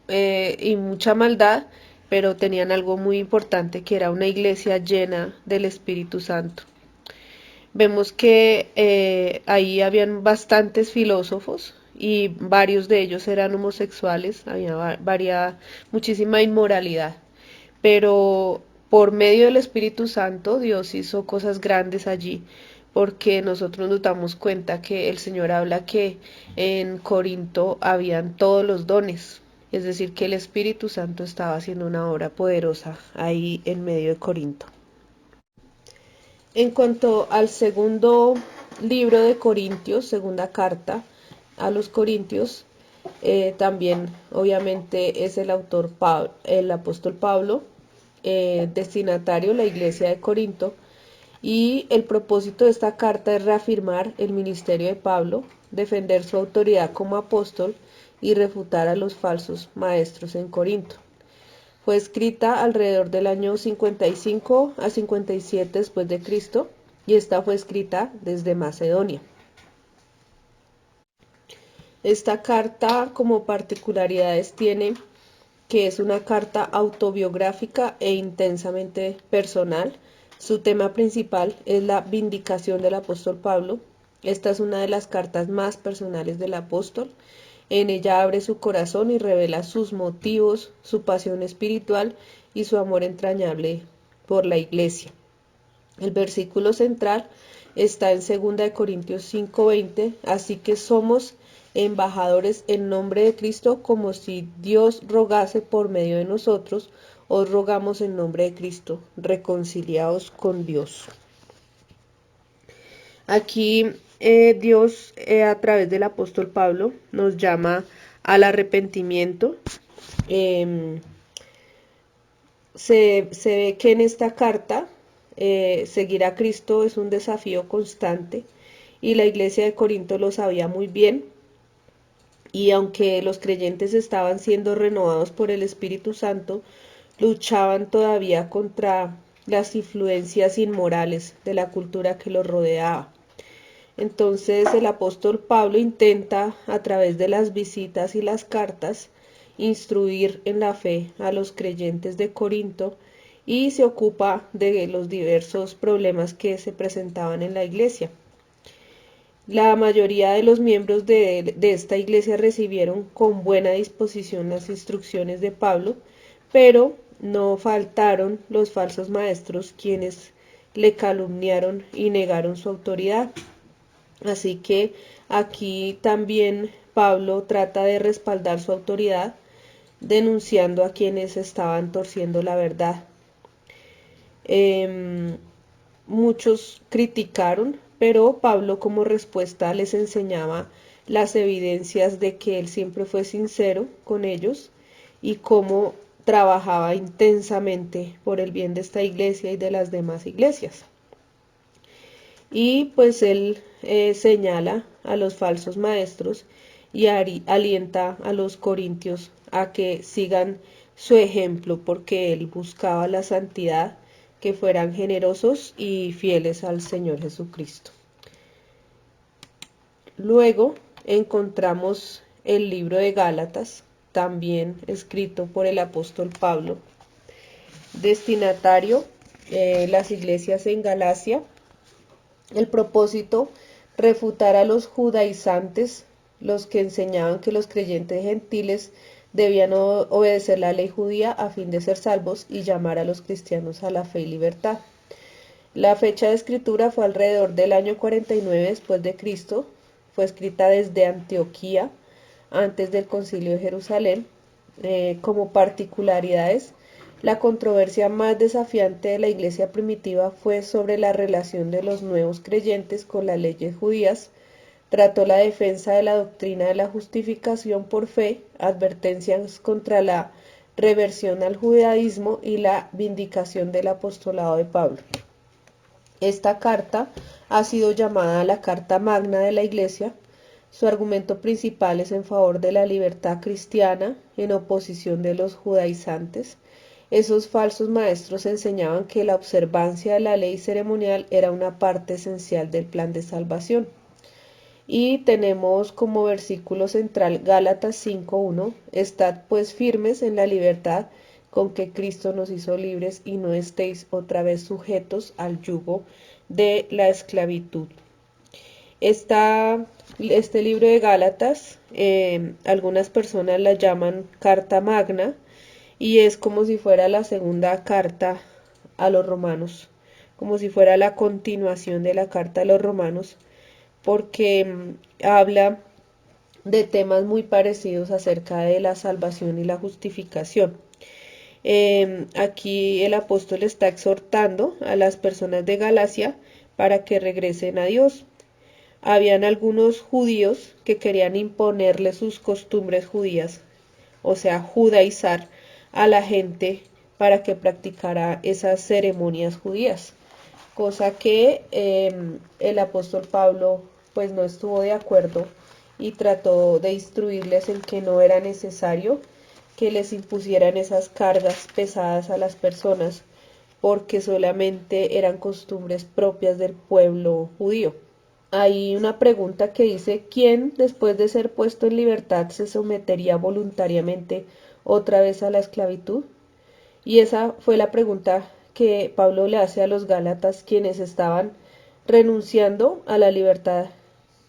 C: y mucha maldad, pero tenían algo muy importante, que era una iglesia llena del Espíritu Santo. Vemos que ahí habían bastantes filósofos y varios de ellos eran homosexuales, había muchísima inmoralidad, pero por medio del Espíritu Santo Dios hizo cosas grandes allí, porque nosotros nos damos cuenta que el Señor habla que en Corinto habían todos los dones, es decir, que el Espíritu Santo estaba haciendo una obra poderosa ahí en medio de Corinto. En cuanto al segundo libro de Corintios, segunda carta a los Corintios, también obviamente es el autor el apóstol Pablo, destinatario, la iglesia de Corinto, y el propósito de esta carta es reafirmar el ministerio de Pablo, defender su autoridad como apóstol y refutar a los falsos maestros en Corinto. Fue escrita alrededor del año 55 a 57 después de Cristo, y esta fue escrita desde Macedonia. Esta carta, como particularidades, tiene que es una carta autobiográfica e intensamente personal. Su tema principal es la vindicación del apóstol Pablo. Esta es una de las cartas más personales del apóstol. En ella abre su corazón y revela sus motivos, su pasión espiritual y su amor entrañable por la iglesia. El versículo central está en 2 Corintios 5:20, así que somos embajadores en nombre de Cristo, como si Dios rogase por medio de nosotros. Os rogamos en nombre de Cristo, reconciliaos con Dios. Aquí Dios, a través del apóstol Pablo, nos llama al arrepentimiento. Se ve que en esta carta seguir a Cristo es un desafío constante, y la iglesia de Corinto lo sabía muy bien, y aunque los creyentes estaban siendo renovados por el Espíritu Santo, luchaban todavía contra las influencias inmorales de la cultura que los rodeaba. Entonces el apóstol Pablo intenta, a través de las visitas y las cartas, instruir en la fe a los creyentes de Corinto, y se ocupa de los diversos problemas que se presentaban en la iglesia. La mayoría de los miembros de esta iglesia recibieron con buena disposición las instrucciones de Pablo, pero no faltaron los falsos maestros, quienes le calumniaron y negaron su autoridad. Así que aquí también Pablo trata de respaldar su autoridad, denunciando a quienes estaban torciendo la verdad. Muchos criticaron, pero Pablo, como respuesta, les enseñaba las evidencias de que él siempre fue sincero con ellos y cómo trabajaba intensamente por el bien de esta iglesia y de las demás iglesias. Y pues él señala a los falsos maestros y alienta a los corintios a que sigan su ejemplo, porque él buscaba la santidad, que fueran generosos y fieles al Señor Jesucristo. Luego encontramos el libro de Gálatas, también escrito por el apóstol Pablo, destinatario las iglesias en Galacia. El propósito: refutar a los judaizantes, los que enseñaban que los creyentes gentiles debían obedecer la ley judía a fin de ser salvos, y llamar a los cristianos a la fe y libertad. La fecha de escritura fue alrededor del año 49 después de Cristo. Fue escrita desde Antioquía, antes del Concilio de Jerusalén. Como particularidades, la controversia más desafiante de la iglesia primitiva fue sobre la relación de los nuevos creyentes con las leyes judías. Trató la defensa de la doctrina de la justificación por fe, advertencias contra la reversión al judaísmo y la vindicación del apostolado de Pablo. Esta carta ha sido llamada la Carta Magna de la Iglesia. Su argumento principal es en favor de la libertad cristiana, en oposición de los judaizantes. Esos falsos maestros enseñaban que la observancia de la ley ceremonial era una parte esencial del plan de salvación. Y tenemos como versículo central Gálatas 5:1: Estad pues firmes en la libertad con que Cristo nos hizo libres, y no estéis otra vez sujetos al yugo de la esclavitud. Este libro de Gálatas, algunas personas la llaman Carta Magna, y es como si fuera la segunda carta a los romanos, como si fuera la continuación de la carta a los romanos, porque habla de temas muy parecidos acerca de la salvación y la justificación. Aquí el apóstol está exhortando a las personas de Galacia para que regresen a Dios. Habían algunos judíos que querían imponerle sus costumbres judías, o sea, judaizar a la gente para que practicara esas ceremonias judías, cosa que el apóstol Pablo pues no estuvo de acuerdo, y trató de instruirles en que no era necesario que les impusieran esas cargas pesadas a las personas, porque solamente eran costumbres propias del pueblo judío. Hay una pregunta que dice: ¿quién, después de ser puesto en libertad, se sometería voluntariamente otra vez a la esclavitud? Y esa fue la pregunta que Pablo le hace a los gálatas, quienes estaban renunciando a la libertad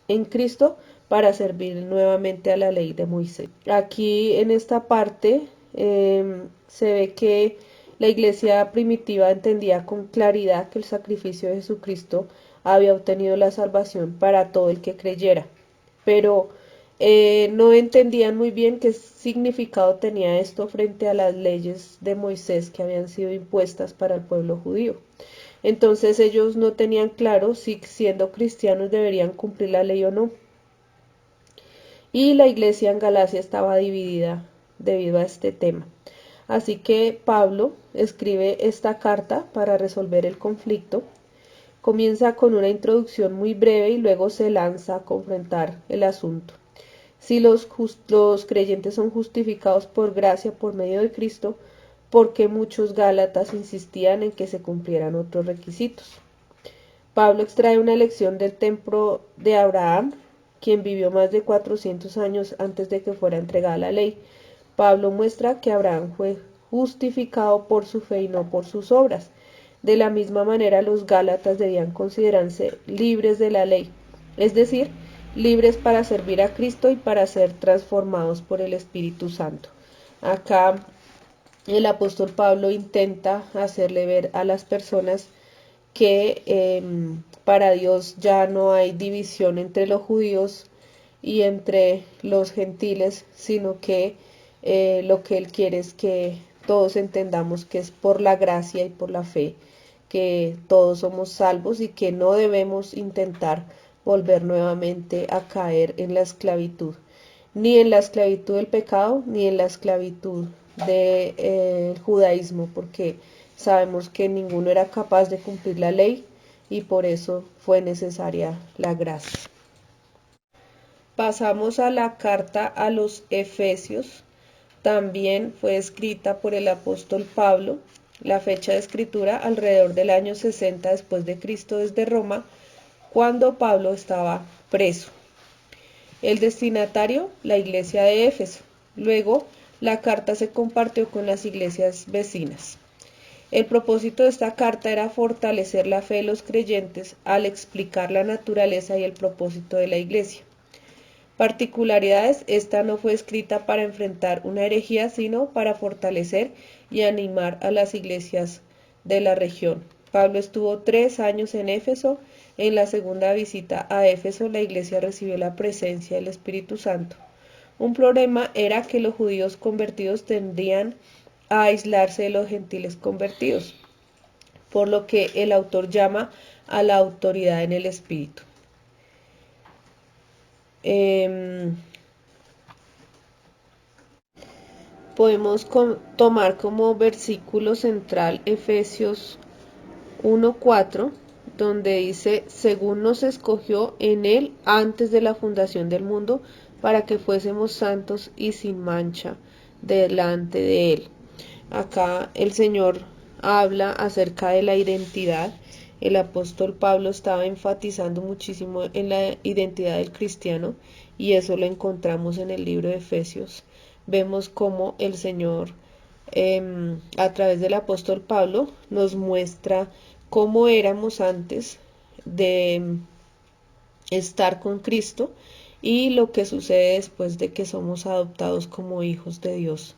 C: en Cristo para servir nuevamente a la ley de Moisés. Aquí en esta parte se ve que la iglesia primitiva entendía con claridad que el sacrificio de Jesucristo había obtenido la salvación para todo el que creyera, pero no entendían muy bien qué significado tenía esto frente a las leyes de Moisés que habían sido impuestas para el pueblo judío. Entonces ellos no tenían claro si siendo cristianos deberían cumplir la ley o no. Y la iglesia en Galacia estaba dividida debido a este tema. Así que Pablo escribe esta carta para resolver el conflicto. Comienza con una introducción muy breve y luego se lanza a confrontar el asunto. Si los creyentes son justificados por gracia por medio de Cristo, ¿por qué muchos gálatas insistían en que se cumplieran otros requisitos? Pablo extrae una lección del templo de Abraham, quien vivió más de 400 años antes de que fuera entregada la ley. Pablo muestra que Abraham fue justificado por su fe y no por sus obras. De la misma manera, los gálatas debían considerarse libres de la ley, es decir, libres para servir a Cristo y para ser transformados por el Espíritu Santo. Acá el apóstol Pablo intenta hacerle ver a las personas que para Dios ya no hay división entre los judíos y entre los gentiles, sino que lo que Él quiere es que todos entendamos que es por la gracia y por la fe que todos somos salvos y que no debemos intentar volver nuevamente a caer en la esclavitud, ni en la esclavitud del pecado, ni en la esclavitud del judaísmo, porque sabemos que ninguno era capaz de cumplir la ley y por eso fue necesaria la gracia. Pasamos a la carta a los Efesios. También fue escrita por el apóstol Pablo. La fecha de escritura alrededor del año 60 después de Cristo desde Roma, cuando Pablo estaba preso. El destinatario, la iglesia de Éfeso. Luego, la carta se compartió con las iglesias vecinas. El propósito de esta carta era fortalecer la fe de los creyentes al explicar la naturaleza y el propósito de la iglesia. Particularidades, esta no fue escrita para enfrentar una herejía, sino para fortalecer y animar a las iglesias de la región. Pablo estuvo 3 años en Éfeso. En la segunda visita a Éfeso, la iglesia recibió la presencia del Espíritu Santo. Un problema era que los judíos convertidos tendían a aislarse de los gentiles convertidos, por lo que el autor llama a la autoridad en el Espíritu. Podemos tomar como versículo central Efesios 1:4, donde dice: según nos escogió en él antes de la fundación del mundo, para que fuésemos santos y sin mancha delante de él. Acá el Señor habla acerca de la identidad. El apóstol Pablo estaba enfatizando muchísimo en la identidad del cristiano y eso lo encontramos en el libro de Efesios. Vemos cómo el Señor a través del apóstol Pablo nos muestra cómo éramos antes de estar con Cristo y lo que sucede después de que somos adoptados como hijos de Dios.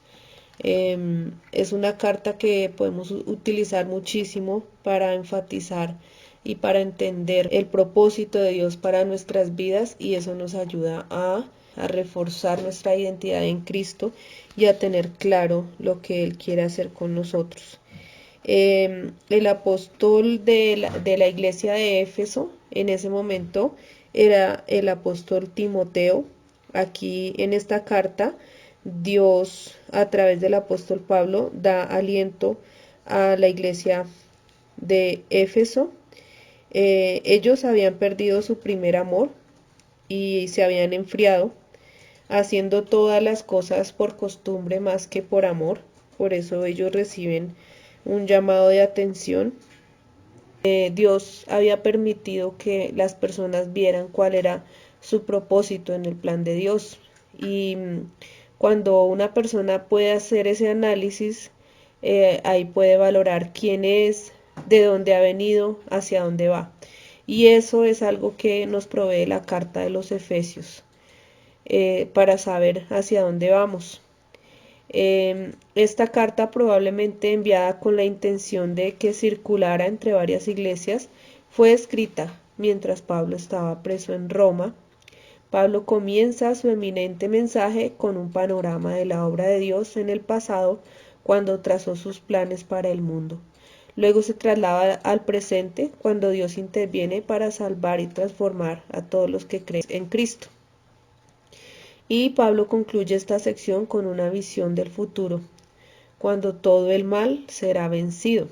C: Es una carta que podemos utilizar muchísimo para enfatizar y para entender el propósito de Dios para nuestras vidas, y eso nos ayuda a reforzar nuestra identidad en Cristo y a tener claro lo que Él quiere hacer con nosotros. El apóstol de la iglesia de Éfeso en ese momento era el apóstol Timoteo. Aquí en esta carta Dios, a través del apóstol Pablo, da aliento a la iglesia de Éfeso. Ellos habían perdido su primer amor y se habían enfriado, haciendo todas las cosas por costumbre más que por amor. Por eso ellos reciben un llamado de atención. Dios había permitido que las personas vieran cuál era su propósito en el plan de Dios. Y cuando una persona puede hacer ese análisis, ahí puede valorar quién es, de dónde ha venido, hacia dónde va. Y eso es algo que nos provee la carta de los Efesios, para saber hacia dónde vamos. Esta carta, probablemente enviada con la intención de que circulara entre varias iglesias, fue escrita mientras Pablo estaba preso en Roma. Pablo comienza su eminente mensaje con un panorama de la obra de Dios en el pasado cuando trazó sus planes para el mundo. Luego se traslada al presente cuando Dios interviene para salvar y transformar a todos los que creen en Cristo. Y Pablo concluye esta sección con una visión del futuro, cuando todo el mal será vencido.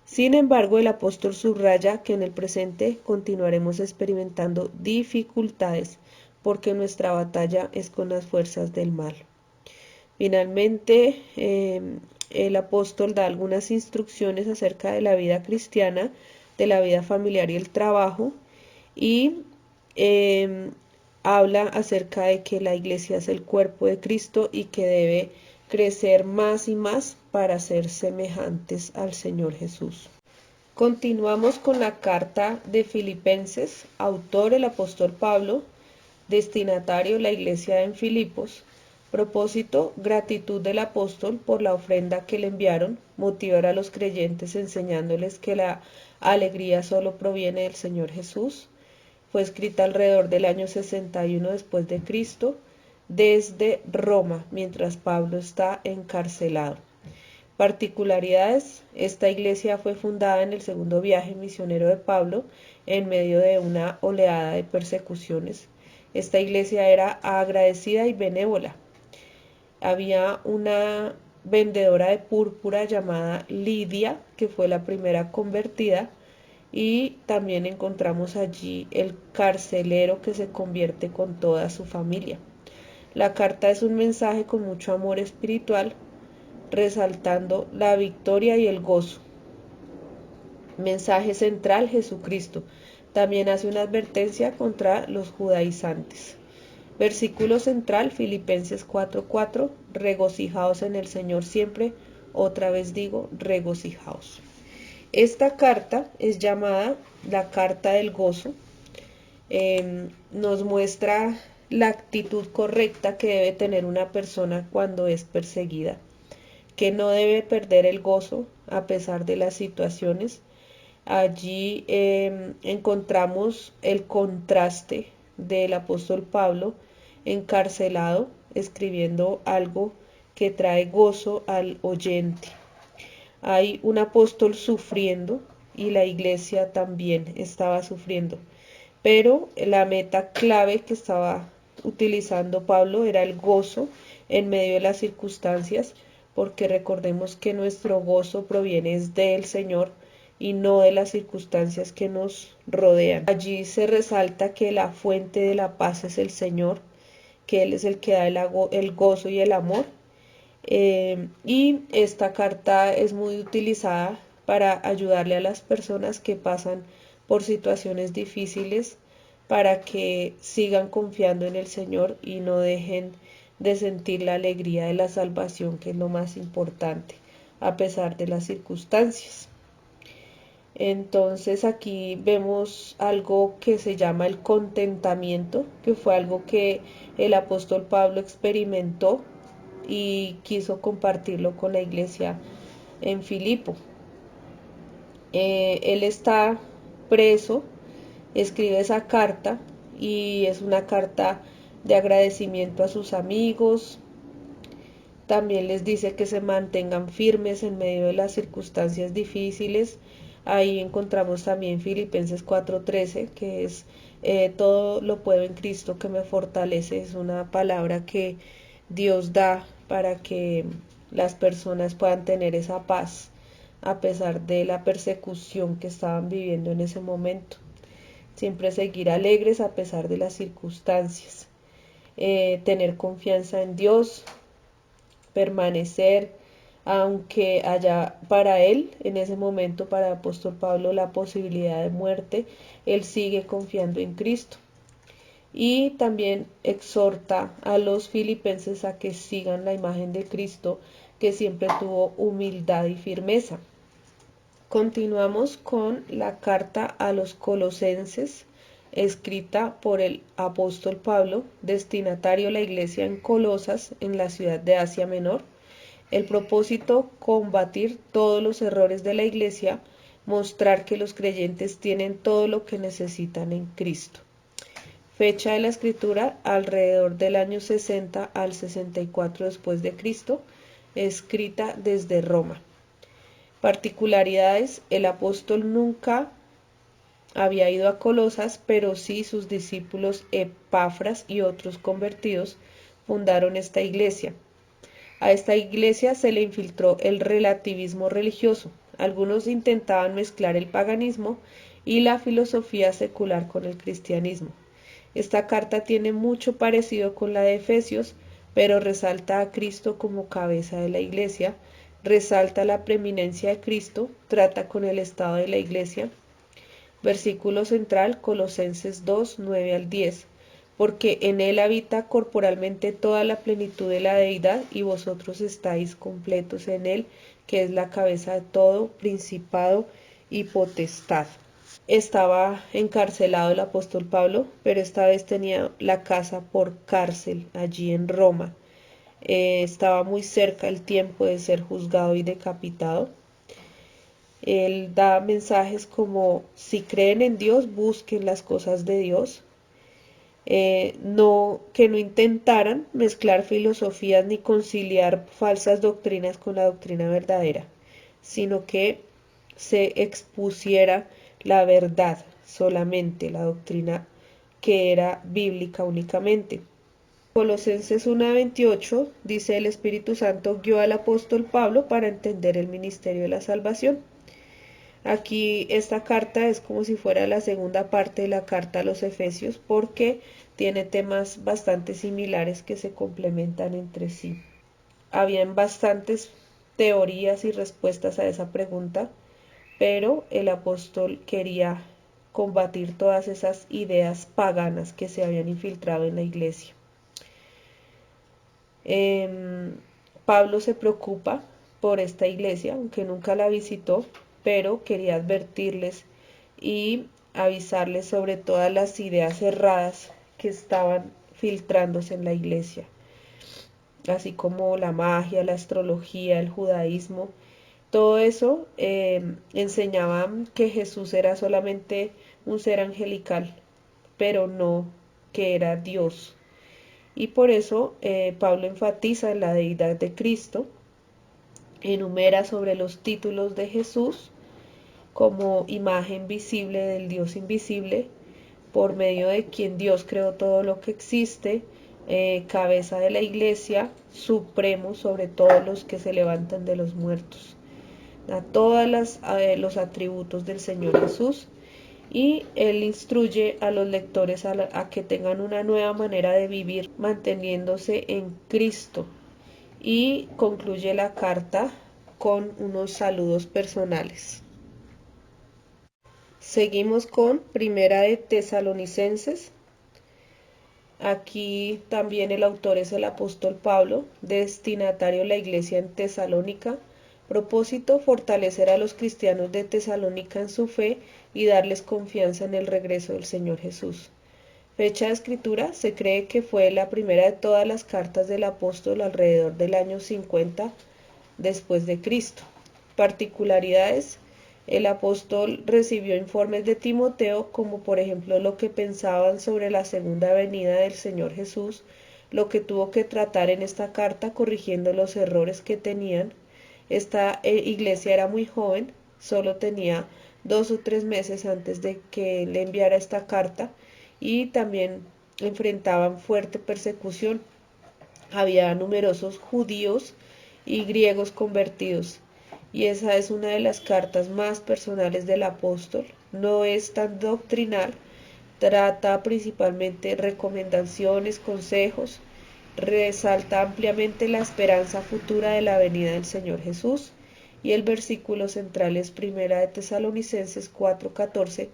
C: Sin embargo, el apóstol subraya que en el presente continuaremos experimentando dificultades, porque nuestra batalla es con las fuerzas del mal. Finalmente, el apóstol da algunas instrucciones acerca de la vida cristiana, de la vida familiar y el trabajo, y habla acerca de que la iglesia es el cuerpo de Cristo y que debe crecer más y más para ser semejantes al Señor Jesús. Continuamos con la carta de Filipenses, autor el apóstol Pablo, destinatario la iglesia en Filipos. Propósito, gratitud del apóstol por la ofrenda que le enviaron, motivar a los creyentes enseñándoles que la alegría solo proviene del Señor Jesús. Fue escrita alrededor del año 61 después de Cristo, desde Roma, mientras Pablo está encarcelado. Particularidades, esta iglesia fue fundada en el segundo viaje misionero de Pablo en medio de una oleada de persecuciones. Esta iglesia era agradecida y benévola. Había una vendedora de púrpura llamada Lidia, que fue la primera convertida, y también encontramos allí el carcelero que se convierte con toda su familia. La carta es un mensaje con mucho amor espiritual, resaltando la victoria y el gozo. Mensaje central, Jesucristo. También hace una advertencia contra los judaizantes. Versículo central, Filipenses 4:4, regocijaos en el Señor siempre, otra vez digo, regocijaos. Esta carta es llamada la carta del gozo. Nos muestra la actitud correcta que debe tener una persona cuando es perseguida, que no debe perder el gozo a pesar de las situaciones. Allí encontramos el contraste del apóstol Pablo encarcelado, escribiendo algo que trae gozo al oyente. Hay un apóstol sufriendo y la iglesia también estaba sufriendo, pero la meta clave que estaba utilizando Pablo era el gozo en medio de las circunstancias, porque recordemos que nuestro gozo proviene del Señor y no de las circunstancias que nos rodean. Allí se resalta que la fuente de la paz es el Señor, que Él es el que da el gozo y el amor. Y esta carta es muy utilizada para ayudarle a las personas que pasan por situaciones difíciles, para que sigan confiando en el Señor y no dejen de sentir la alegría de la salvación, que es lo más importante, a pesar de las circunstancias. Entonces aquí vemos algo que se llama el contentamiento, que fue algo que el apóstol Pablo experimentó y quiso compartirlo con la iglesia en Filipo. Él está preso, escribe esa carta y es una carta de agradecimiento a sus amigos. También les dice que se mantengan firmes en medio de las circunstancias difíciles. Ahí encontramos también Filipenses 4:13, que es todo lo puedo en Cristo que me fortalece. Es una palabra que Dios da para que las personas puedan tener esa paz a pesar de la persecución que estaban viviendo en ese momento. Siempre seguir alegres a pesar de las circunstancias. Tener confianza en Dios, permanecer, aunque haya para él, en ese momento, para el apóstol Pablo, la posibilidad de muerte, él sigue confiando en Cristo. Y también exhorta a los filipenses a que sigan la imagen de Cristo, que siempre tuvo humildad y firmeza. Continuamos con la carta a los Colosenses, escrita por el apóstol Pablo, destinatario a la iglesia en Colosas, en la ciudad de Asia Menor. El propósito, combatir todos los errores de la iglesia, mostrar que los creyentes tienen todo lo que necesitan en Cristo. Fecha de la escritura alrededor del año 60 al 64 después de Cristo, escrita desde Roma. Particularidades: el apóstol nunca había ido a Colosas, pero sí sus discípulos Epafras y otros convertidos fundaron esta iglesia. A esta iglesia se le infiltró el relativismo religioso. Algunos intentaban mezclar el paganismo y la filosofía secular con el cristianismo. Esta carta tiene mucho parecido con la de Efesios, pero resalta a Cristo como cabeza de la iglesia, resalta la preeminencia de Cristo, trata con el estado de la iglesia. Versículo central, Colosenses 2, 9 al 10. Porque en él habita corporalmente toda la plenitud de la deidad, y vosotros estáis completos en él, que es la cabeza de todo principado y potestad. Estaba encarcelado el apóstol Pablo, pero esta vez tenía la casa por cárcel allí en Roma. Estaba muy cerca el tiempo de ser juzgado y decapitado. Él da mensajes como: si creen en Dios, busquen las cosas de Dios. Que no intentaran mezclar filosofías ni conciliar falsas doctrinas con la doctrina verdadera, sino que se expusiera la verdad solamente, la doctrina que era bíblica únicamente. Colosenses 1:28 dice: el Espíritu Santo guió al apóstol Pablo para entender el ministerio de la salvación. Aquí esta carta es como si fuera la segunda parte de la carta a los Efesios, porque tiene temas bastante similares que se complementan entre sí. Habían bastantes teorías y respuestas a esa pregunta, pero el apóstol quería combatir todas esas ideas paganas que se habían infiltrado en la iglesia. Pablo se preocupa por esta iglesia, aunque nunca la visitó, pero quería advertirles y avisarles sobre todas las ideas erradas que estaban filtrándose en la iglesia, así como la magia, la astrología, el judaísmo. Todo eso enseñaban que Jesús era solamente un ser angelical, pero no que era Dios. Y por eso Pablo enfatiza en la deidad de Cristo, enumera sobre los títulos de Jesús como imagen visible del Dios invisible, por medio de quien Dios creó todo lo que existe, cabeza de la iglesia, supremo sobre todos los que se levantan de los muertos. A todos los atributos del Señor Jesús, y él instruye a los lectores a que tengan una nueva manera de vivir manteniéndose en Cristo, y concluye la carta con unos saludos personales. Seguimos con Primera de Tesalonicenses. Aquí también el autor es el apóstol Pablo, destinatario de la iglesia en Tesalónica. Propósito: fortalecer a los cristianos de Tesalónica en su fe y darles confianza en el regreso del Señor Jesús. Fecha de escritura: se cree que fue la primera de todas las cartas del apóstol alrededor del año 50 después de Cristo. Particularidades: el apóstol recibió informes de Timoteo, como por ejemplo lo que pensaban sobre la segunda venida del Señor Jesús, lo que tuvo que tratar en esta carta corrigiendo los errores que tenían. Esta iglesia era muy joven, solo tenía 2 o 3 meses antes de que le enviara esta carta, y también enfrentaban fuerte persecución. Había numerosos judíos y griegos convertidos, y esa es una de las cartas más personales del apóstol. No es tan doctrinal, trata principalmente recomendaciones, consejos, resalta ampliamente la esperanza futura de la venida del Señor Jesús, y el versículo central es Primera de Tesalonicenses 4:14,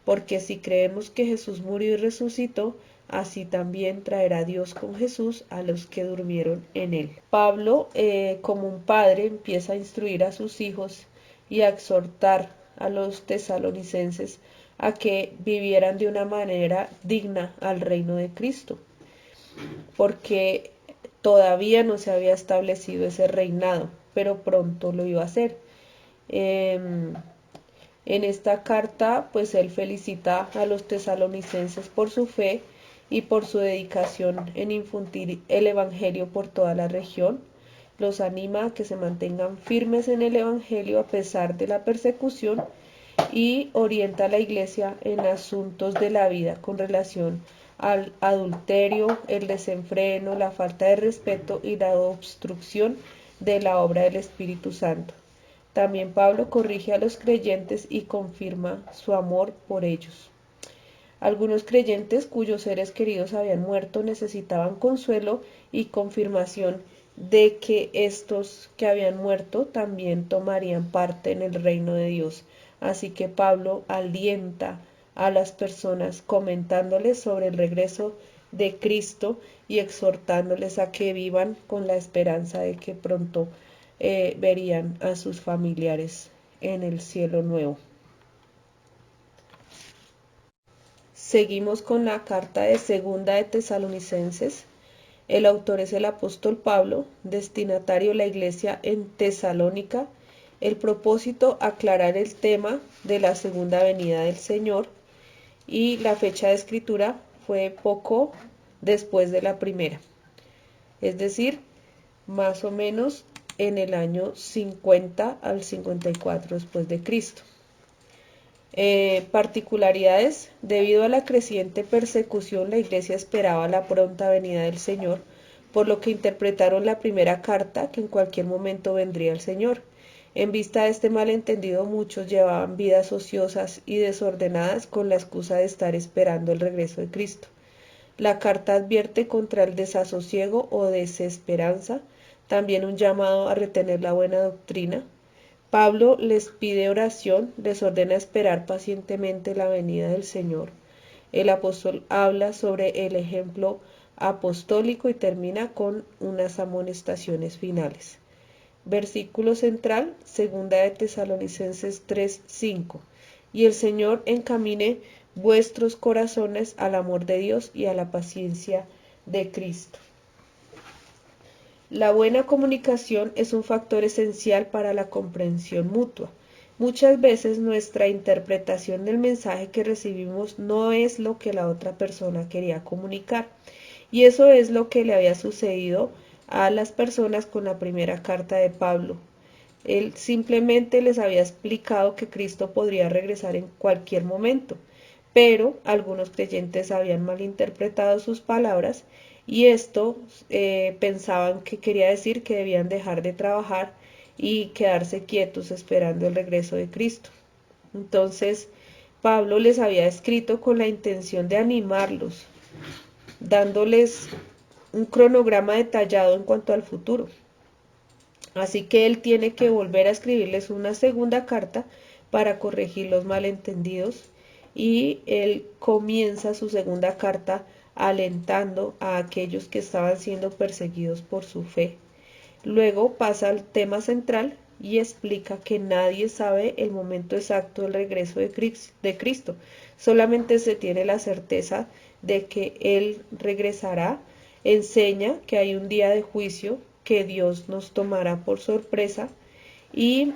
C: porque si creemos que Jesús murió y resucitó, así también traerá Dios con Jesús a los que durmieron en él. Pablo, como un padre, empieza a instruir a sus hijos y a exhortar a los tesalonicenses a que vivieran de una manera digna al reino de Cristo, porque todavía no se había establecido ese reinado, pero pronto lo iba a hacer. En esta carta, pues él felicita a los tesalonicenses por su fe y por su dedicación en infundir el Evangelio por toda la región. Los anima a que se mantengan firmes en el Evangelio a pesar de la persecución y orienta a la Iglesia en asuntos de la vida con relación al adulterio, el desenfreno, la falta de respeto y la obstrucción de la obra del Espíritu Santo. También Pablo corrige a los creyentes y confirma su amor por ellos. Algunos creyentes cuyos seres queridos habían muerto necesitaban consuelo y confirmación de que estos que habían muerto también tomarían parte en el reino de Dios. Así que Pablo alienta a las personas comentándoles sobre el regreso de Cristo y exhortándoles a que vivan con la esperanza de que pronto verían a sus familiares en el cielo nuevo. Seguimos con la carta de Segunda de Tesalonicenses. El autor es el apóstol Pablo, destinatario la iglesia en Tesalónica. El propósito, aclarar el tema de la segunda venida del Señor, y la fecha de escritura fue poco después de la primera, es decir, más o menos en el año 50 al 54 después de Cristo. Particularidades: debido a la creciente persecución, la iglesia esperaba la pronta venida del Señor, por lo que interpretaron la primera carta que en cualquier momento vendría el Señor. En vista de este malentendido, muchos llevaban vidas ociosas y desordenadas con la excusa de estar esperando el regreso de Cristo. La carta advierte contra el desasosiego o desesperanza, también un llamado a retener la buena doctrina. Pablo les pide oración, les ordena esperar pacientemente la venida del Señor. El apóstol habla sobre el ejemplo apostólico y termina con unas amonestaciones finales. Versículo central, Segunda de Tesalonicenses 3:5. Y el Señor encamine vuestros corazones al amor de Dios y a la paciencia de Cristo. La buena comunicación es un factor esencial para la comprensión mutua. Muchas veces nuestra interpretación del mensaje que recibimos no es lo que la otra persona quería comunicar. Y eso es lo que le había sucedido a las personas con la primera carta de Pablo. Él simplemente les había explicado que Cristo podría regresar en cualquier momento, pero algunos creyentes habían malinterpretado sus palabras y esto pensaban que quería decir que debían dejar de trabajar y quedarse quietos esperando el regreso de Cristo. Entonces, Pablo les había escrito con la intención de animarlos, dándoles un cronograma detallado en cuanto al futuro. Así que él tiene que volver a escribirles una segunda carta para corregir los malentendidos, y él comienza su segunda carta alentando a aquellos que estaban siendo perseguidos por su fe. Luego pasa al tema central y explica que nadie sabe el momento exacto del regreso de Cristo. Solamente se tiene la certeza de que Él regresará. Enseña que hay un día de juicio, que Dios nos tomará por sorpresa y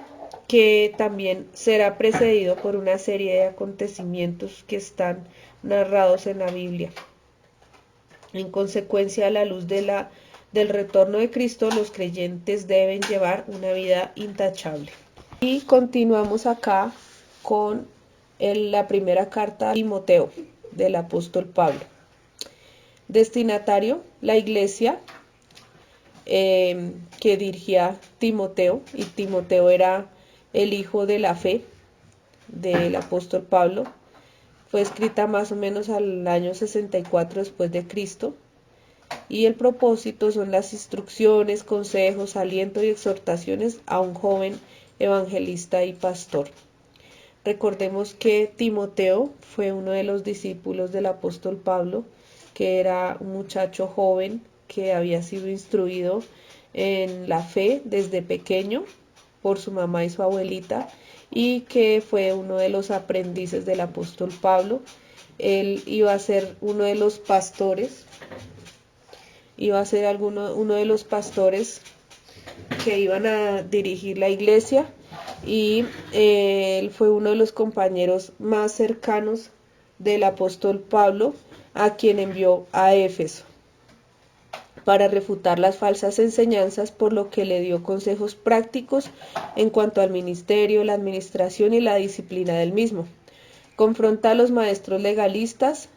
C: que también será precedido por una serie de acontecimientos que están narrados en la Biblia. En consecuencia, a la luz del retorno de Cristo, los creyentes deben llevar una vida intachable. Y continuamos acá con la primera carta a Timoteo del apóstol Pablo. Destinatario, la iglesia que dirigía Timoteo, y Timoteo era el hijo de la fe del apóstol Pablo. Fue escrita más o menos al año 64 después de Cristo, y el propósito son las instrucciones, consejos, aliento y exhortaciones a un joven evangelista y pastor. Recordemos que Timoteo fue uno de los discípulos del apóstol Pablo, que era un muchacho joven que había sido instruido en la fe desde pequeño por su mamá y su abuelita, y que fue uno de los aprendices del apóstol Pablo. Él iba a ser uno de los pastores, uno de los pastores que iban a dirigir la iglesia, y él fue uno de los compañeros más cercanos del apóstol Pablo, a quien envió a Éfeso para refutar las falsas enseñanzas, por lo que le dio consejos prácticos en cuanto al ministerio, la administración y la disciplina del mismo. Confronta a los maestros legalistas,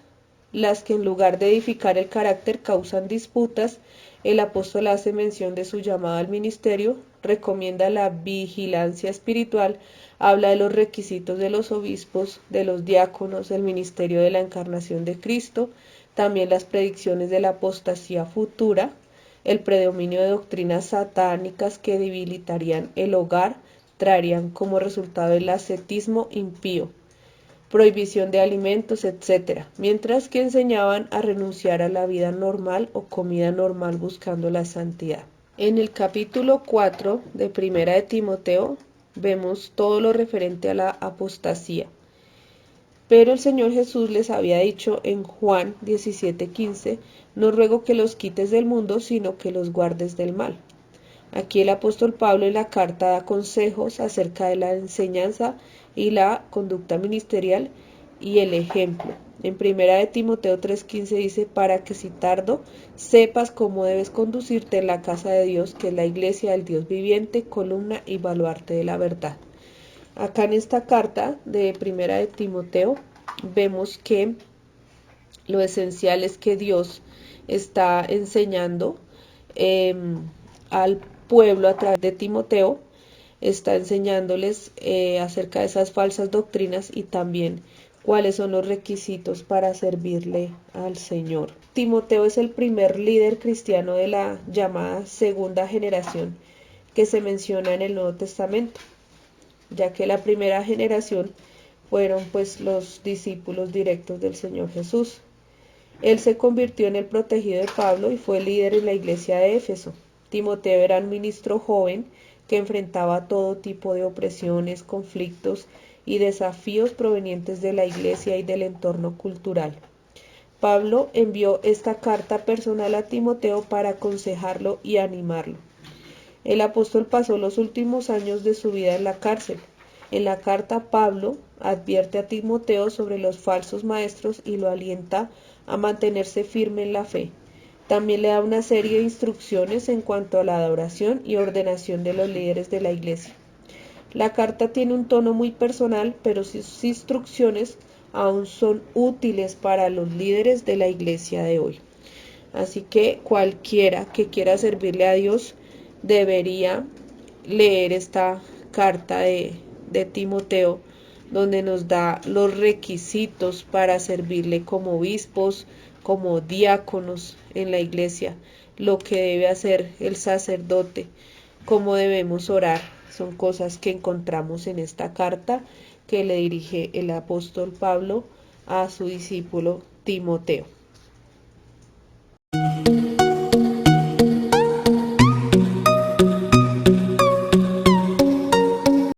C: las que en lugar de edificar el carácter causan disputas. El apóstol hace mención de su llamado al ministerio, recomienda la vigilancia espiritual, habla de los requisitos de los obispos, de los diáconos, el ministerio de la encarnación de Cristo, también las predicciones de la apostasía futura, el predominio de doctrinas satánicas que debilitarían el hogar, traerían como resultado el ascetismo impío, prohibición de alimentos, etc., mientras que enseñaban a renunciar a la vida normal o comida normal buscando la santidad. En el capítulo 4 de Primera de Timoteo vemos todo lo referente a la apostasía. Pero el Señor Jesús les había dicho en Juan 17:15, no ruego que los quites del mundo, sino que los guardes del mal. Aquí el apóstol Pablo en la carta da consejos acerca de la enseñanza y la conducta ministerial y el ejemplo. En Primera de Timoteo 3:15 dice, para que si tardo sepas cómo debes conducirte en la casa de Dios, que es la iglesia del Dios viviente, columna y baluarte de la verdad. Acá en esta carta de Primera de Timoteo vemos que lo esencial es que Dios está enseñando al pueblo a través de Timoteo, está enseñándoles acerca de esas falsas doctrinas y también cuáles son los requisitos para servirle al Señor. Timoteo es el primer líder cristiano de la llamada segunda generación que se menciona en el Nuevo Testamento, ya que la primera generación fueron pues los discípulos directos del Señor Jesús. Él se convirtió en el protegido de Pablo y fue líder en la iglesia de Éfeso. Timoteo era un ministro joven que enfrentaba todo tipo de opresiones, conflictos y desafíos provenientes de la iglesia y del entorno cultural. Pablo envió esta carta personal a Timoteo para aconsejarlo y animarlo. El apóstol pasó los últimos años de su vida en la cárcel. En la carta, Pablo advierte a Timoteo sobre los falsos maestros y lo alienta a mantenerse firme en la fe. También le da una serie de instrucciones en cuanto a la adoración y ordenación de los líderes de la iglesia. La carta tiene un tono muy personal, pero sus instrucciones aún son útiles para los líderes de la iglesia de hoy. Así que cualquiera que quiera servirle a Dios debería leer esta carta de Timoteo, donde nos da los requisitos para servirle como obispos, como diáconos en la iglesia, lo que debe hacer el sacerdote, cómo debemos orar. Son cosas que encontramos en esta carta que le dirige el apóstol Pablo a su discípulo Timoteo.